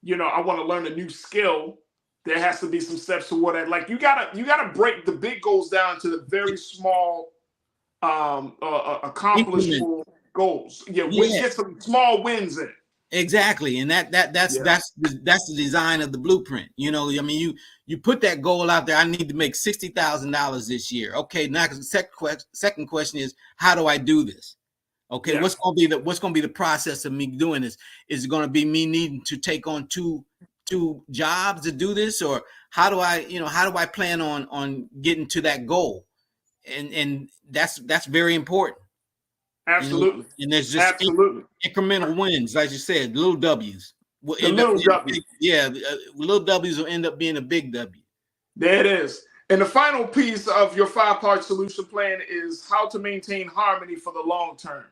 you know, I want to learn a new skill, there has to be some steps toward that. Like you gotta break the big goals down to the very small, accomplishable goals. Yeah, get some small wins in it. Exactly, and that's the design of the blueprint. You know, I mean, you put that goal out there. I need to make $60,000 this year. Okay, now the second question is, how do I do this? Okay, what's going to be the process of me doing this? Is it going to be me needing to take on two jobs to do this, or how do I plan on getting to that goal? And that's very important. Absolutely. You know? And there's just incremental wins, like you said, little W's. Little W's will end up being a big W. There it is. And the final piece of your 5-part solution plan is how to maintain harmony for the long term.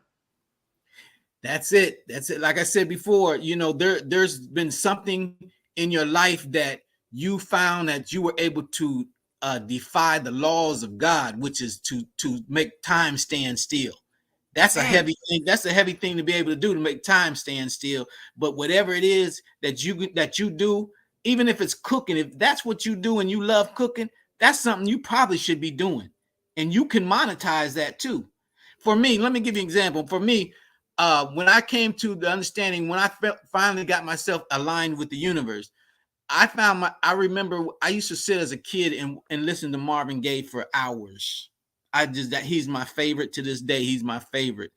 That's it. Like I said before, you know, there's been something in your life that you found that you were able to defy the laws of God, which is to make time stand still. That's a heavy thing. That's a heavy thing to be able to do, to make time stand still. But whatever it is that you do, even if it's cooking, if that's what you do and you love cooking, that's something you probably should be doing. And you can monetize that too. For me, let me give you an example. For me, when I came to the understanding, when I finally got myself aligned with the universe, I remember I used to sit as a kid and listen to Marvin Gaye for hours. He's my favorite to this day. He's my favorite.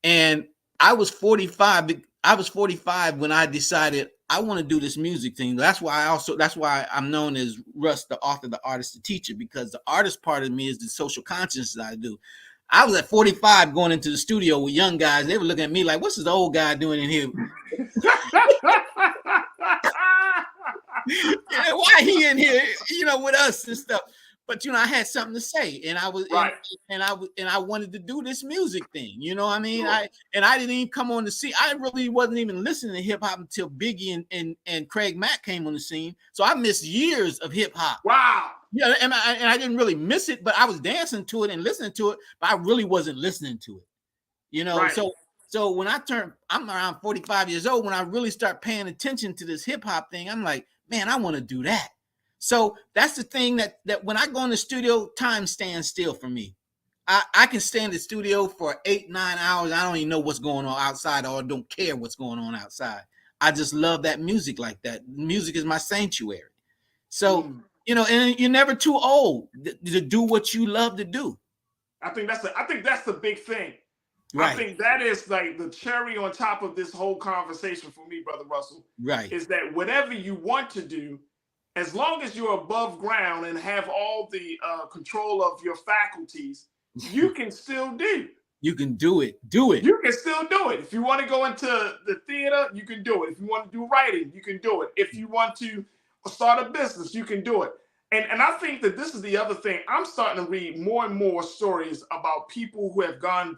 And I was 45. I was 45 when I decided I want to do this music thing. That's why I'm known as Russ, the author, the artist, the teacher, because the artist part of me is the social conscience that I do. I was at 45 going into the studio with young guys. They were looking at me like, what's this old guy doing in here? Why he in here, you know, with us and stuff? But you know, I had something to say, and I was right. and I wanted to do this music thing. You know what I mean? Sure. I didn't even come on the scene. I really wasn't even listening to hip hop until Biggie and Craig Mack came on the scene. So I missed years of hip hop. Wow. Yeah, and I didn't really miss it, but I was dancing to it and listening to it, but I really wasn't listening to it. You know, right. So when I'm around 45 years old, when I really start paying attention to this hip hop thing, I'm like, man, I want to do that. So that's the thing that when I go in the studio, time stands still for me. I can stay in the studio for 8-9 hours. I don't even know what's going on outside, or don't care what's going on outside. I just love that music like that. Music is my sanctuary. So, you know, and you're never too old to do what you love to do. I think that's the big thing. Right. I think that is like the cherry on top of this whole conversation for me, Brother Russell. Right. Is that whatever you want to do, as long as you're above ground and have all the control of your faculties, you can still do. You can do it. Do it. You can still do it. If you want to go into the theater, you can do it. If you want to do writing, you can do it. If you want to start a business, you can do it. And I think that this is the other thing. I'm starting to read more and more stories about people who have done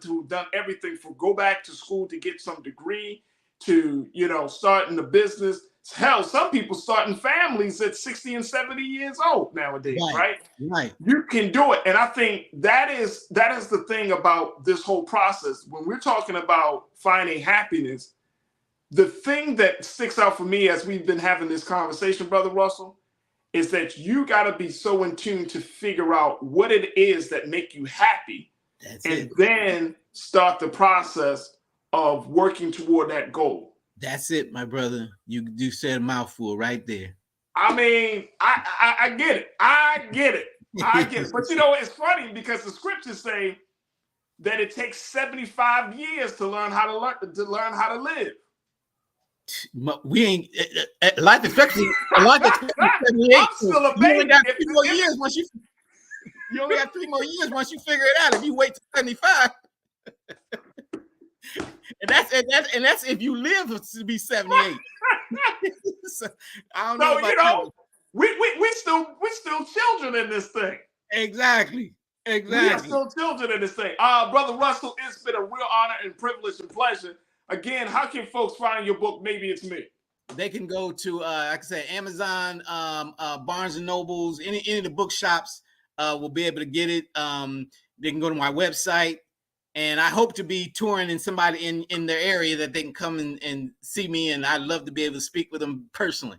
everything from go back to school to get some degree to, you know, starting a business. Hell, some people starting families at 60 and 70 years old nowadays, right? Right. You can do it. And I think that is the thing about this whole process. When we're talking about finding happiness, the thing that sticks out for me as we've been having this conversation, Brother Russell, is that you got to be so in tune to figure out what it is that make you happy. Then start the process of working toward that goal. That's it, my brother. You said a mouthful right there. I mean, I get it. I get it. But you know, it's funny because the scriptures say that it takes 75 years to learn how to live. We ain't life expectancy. I'm still a baby. You only got 3 more years once you only got 3 more years once you figure it out. If you wait to 75. And that's if you live to be 78. So, I don't know. You know, we still children in this thing. Exactly. We are still children in this thing. Brother Russell, it's been a real honor and privilege and pleasure. Again, how can folks find your book? Maybe It's Me. They can go to like I said, Amazon, Barnes and Nobles, any of the bookshops. will be able to get it. They can go to my website, and I hope to be touring in somebody in their area that they can come and see me, and I'd love to be able to speak with them personally.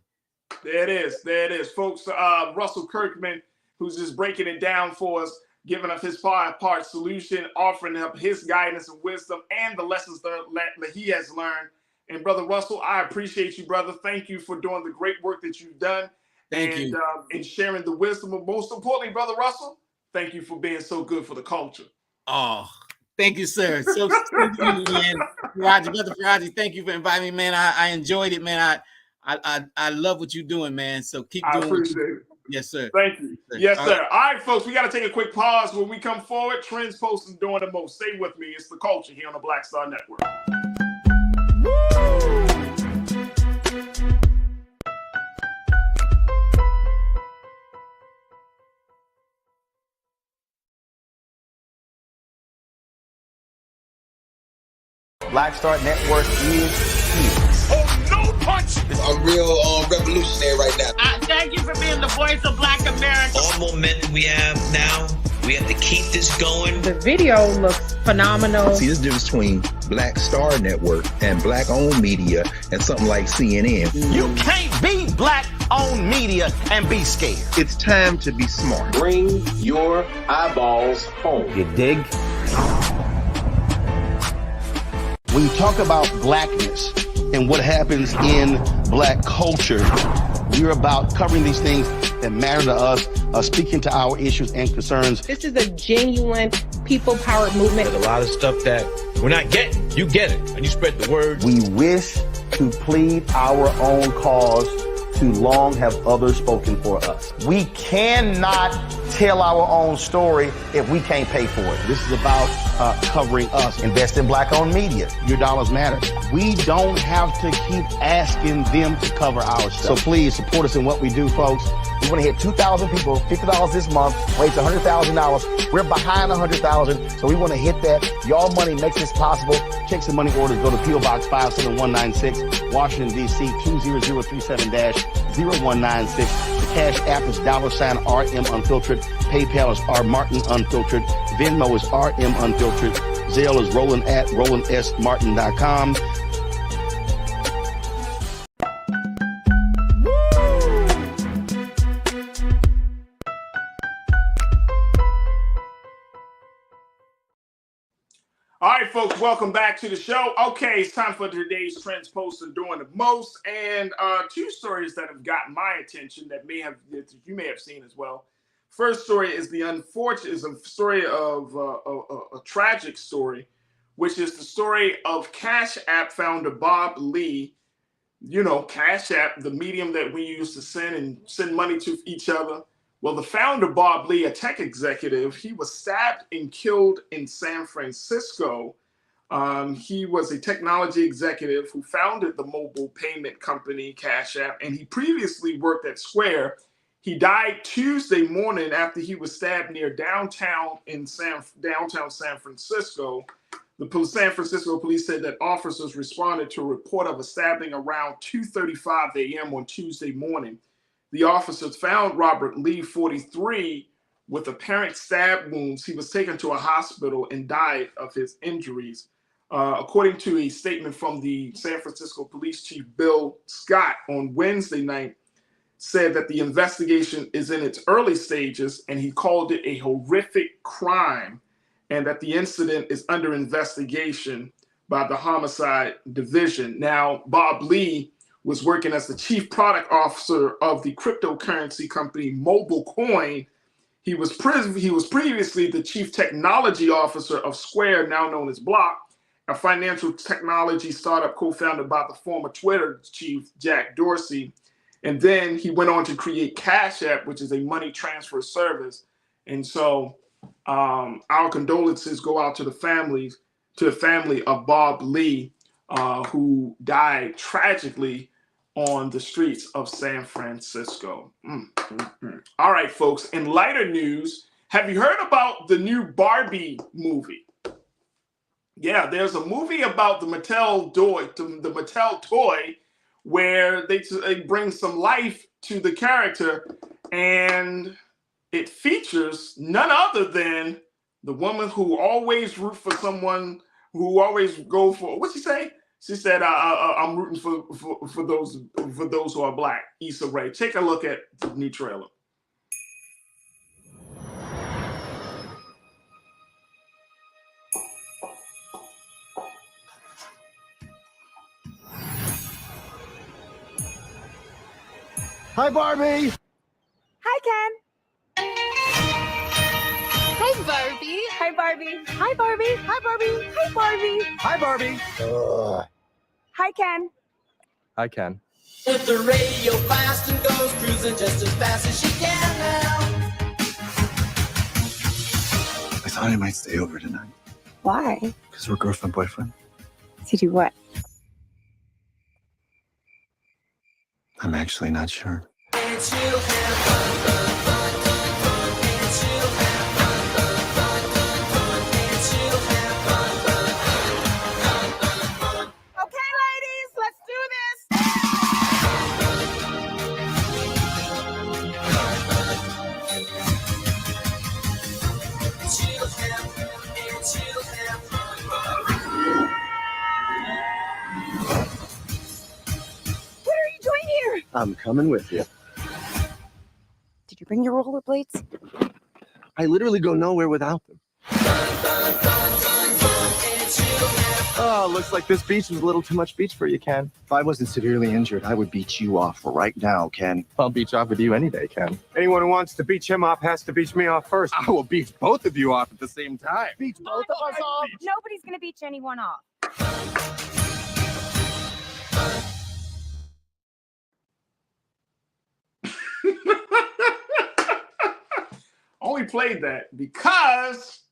There it is, folks. Russell Kirkman, who's just breaking it down for us, giving us his five-part solution, offering up his guidance and wisdom and the lessons that he has learned. And Brother Russell, I appreciate you, brother. Thank you for doing the great work that you've done. Thank you. And sharing the wisdom. But most importantly, Brother Russell, thank you for being so good for the culture. Oh, thank you, sir. So thank you, man. Brother Farajii, thank you for inviting me, man. I enjoyed it, man. I love what you're doing, man. So keep doing I appreciate it. Yes, sir. Thank you. Yes, sir. All right, folks, we got to take a quick pause. When we come forward, Trends Post is doing the most. Stay with me. It's the culture here on the Black Star Network. Black Star Network is here. Oh, no punch! I'm real revolutionary right now. Thank you for being the voice of Black America. All momentum we have now, we have to keep this going. The video looks phenomenal. See, there's a difference between Black Star Network and black-owned media and something like CNN. You can't be black-owned media and be scared. It's time to be smart. Bring your eyeballs home. You dig? When you talk about blackness and what happens in black culture, we're about covering these things that matter to us, speaking to our issues and concerns. This is a genuine people-powered movement. There's a lot of stuff that we're not getting. You get it, and you spread the word. We wish to plead our own cause. Too long have others spoken for us. We cannot tell our own story if we can't pay for it. This is about covering us. Invest in black-owned media. Your dollars matter. We don't have to keep asking them to cover our stuff. So please support us in what we do, folks. We want to hit 2,000 people, $50 this month, raise $100,000. We're behind 100,000, so we want to hit that. Y'all money makes this possible. Checks and money orders go to P.O. Box 57196, Washington, D.C. 20037-0196. The Cash App is $RM Unfiltered. PayPal is R Martin Unfiltered. Venmo is RM Unfiltered. Zelle is roland@rolandsmartin.com. All right, folks, welcome back to the show. Okay, it's time for today's Trends Post and doing the most. And two stories that have gotten my attention that you may have seen as well. First story is a story of a tragic story, which is the story of Cash App founder Bob Lee. You know, Cash App, the medium that we use to send money to each other. Well, the founder, Bob Lee, a tech executive, he was stabbed and killed in San Francisco. He was a technology executive who founded the mobile payment company Cash App, and he previously worked at Square. He died Tuesday morning after he was stabbed near downtown San Francisco. The San Francisco police said that officers responded to a report of a stabbing around 2:35 a.m. on Tuesday morning. The officers found Robert Lee, 43, with apparent stab wounds. He was taken to a hospital and died of his injuries. According to a statement from the San Francisco Police Chief Bill Scott on Wednesday night, said that the investigation is in its early stages, and he called it a horrific crime, and that the incident is under investigation by the Homicide Division. Now, Bob Lee was working as the chief product officer of the cryptocurrency company Mobile Coin. He was previously the chief technology officer of Square, now known as Block, a financial technology startup co-founded by the former Twitter chief Jack Dorsey. And then he went on to create Cash App, which is a money transfer service. And so our condolences go out to the family of Bob Lee, who died tragically on the streets of San Francisco. All right, folks, in lighter news, have you heard about the new Barbie movie? Yeah, there's a movie about the Mattel toy where they bring some life to the character, and it features none other than the woman who always root for someone, who always go for, what'd she say? She said, I'm rooting for those who are black. Issa Rae. Take a look at the new trailer. Hi, Barbie. Hi, Ken. Hi, Barbie. Hi, Barbie. Hi, Barbie. Hi, Barbie. Hi, Barbie. Hi, Barbie. Hi, Ken. Hi, Ken. With the radio fast and goes cruising just as fast as she can now. I thought I might stay over tonight. Why? Because we're girlfriend, boyfriend. To do what? I'm actually not sure. And she'll have fun, fun, fun, fun, fun. And she'll have fun, fun, fun, fun, fun. And she'll have fun, fun, fun, fun, fun. Okay, ladies, let's do this. And she'll have fun, fun. What are you doing here? I'm coming with you. Did you bring your rollerblades? I literally go nowhere without them. Oh, looks like this beach was a little too much beach for you, Ken. If I wasn't severely injured, I would beach you off right now, Ken. I'll beach off with you any day, Ken. Anyone who wants to beach him off has to beach me off first. I will beach both of you off at the same time. Beach both of us off. Nobody's gonna beach anyone off. Only played that because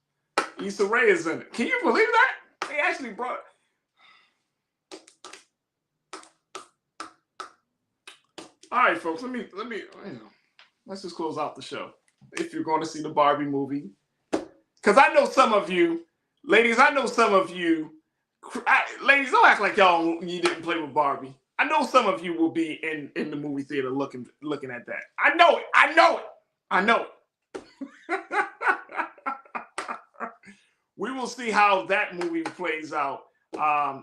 Issa Rae is in it. Can you believe that? They actually brought it. All right, folks, let's just close out the show. If you're going to see the Barbie movie, because I know some of you, ladies, ladies, don't act like you didn't play with Barbie. I know some of you will be in the movie theater looking at that. I know it. We will see how that movie plays out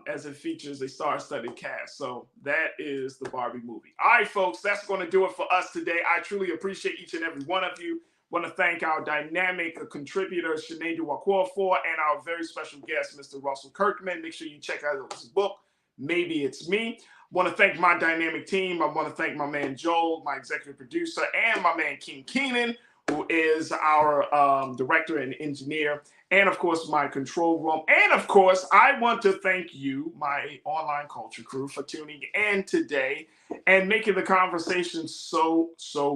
as it features a star-studded cast. So that is the Barbie movie. All right, folks, that's going to do it for us today. I truly appreciate each and every one of you. Want to thank our dynamic contributor, Sinead Wakofor, and our very special guest, Mr. Russell Kirkman. Make sure you check out his book, Maybe It's Me. Want to thank my dynamic team. I want to thank my man Joel, my executive producer, and my man King Keenan, who is our director and engineer, and of course my control room. And of course, I want to thank you, my online culture crew, for tuning in today and making the conversation so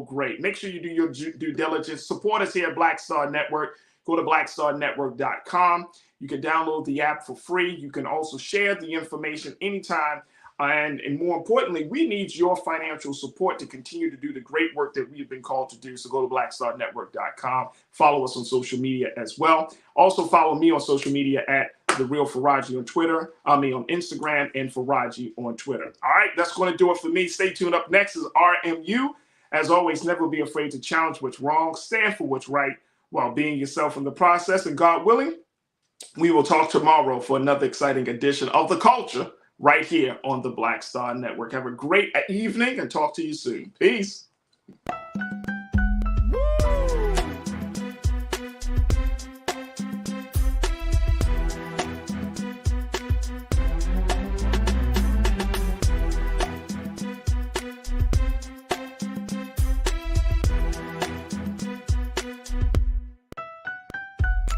great. Make sure you do your due diligence. Support us here at Black Star Network. Go to blackstarnetwork.com. You can download the app for free. You can also share the information anytime. And more importantly, we need your financial support to continue to do the great work that we've been called to do. So go to blackstarnetwork.com. Follow us on social media as well. Also follow me on social media at The Real Farajii on Twitter. On Instagram, and Farajii on Twitter. All right, that's going to do it for me. Stay tuned. Up next is RMU. As always, never be afraid to challenge what's wrong. Stand for what's right while being yourself in the process. And God willing, we will talk tomorrow for another exciting edition of The Culture right here on the Black Star Network. Have a great evening and talk to you soon. Peace.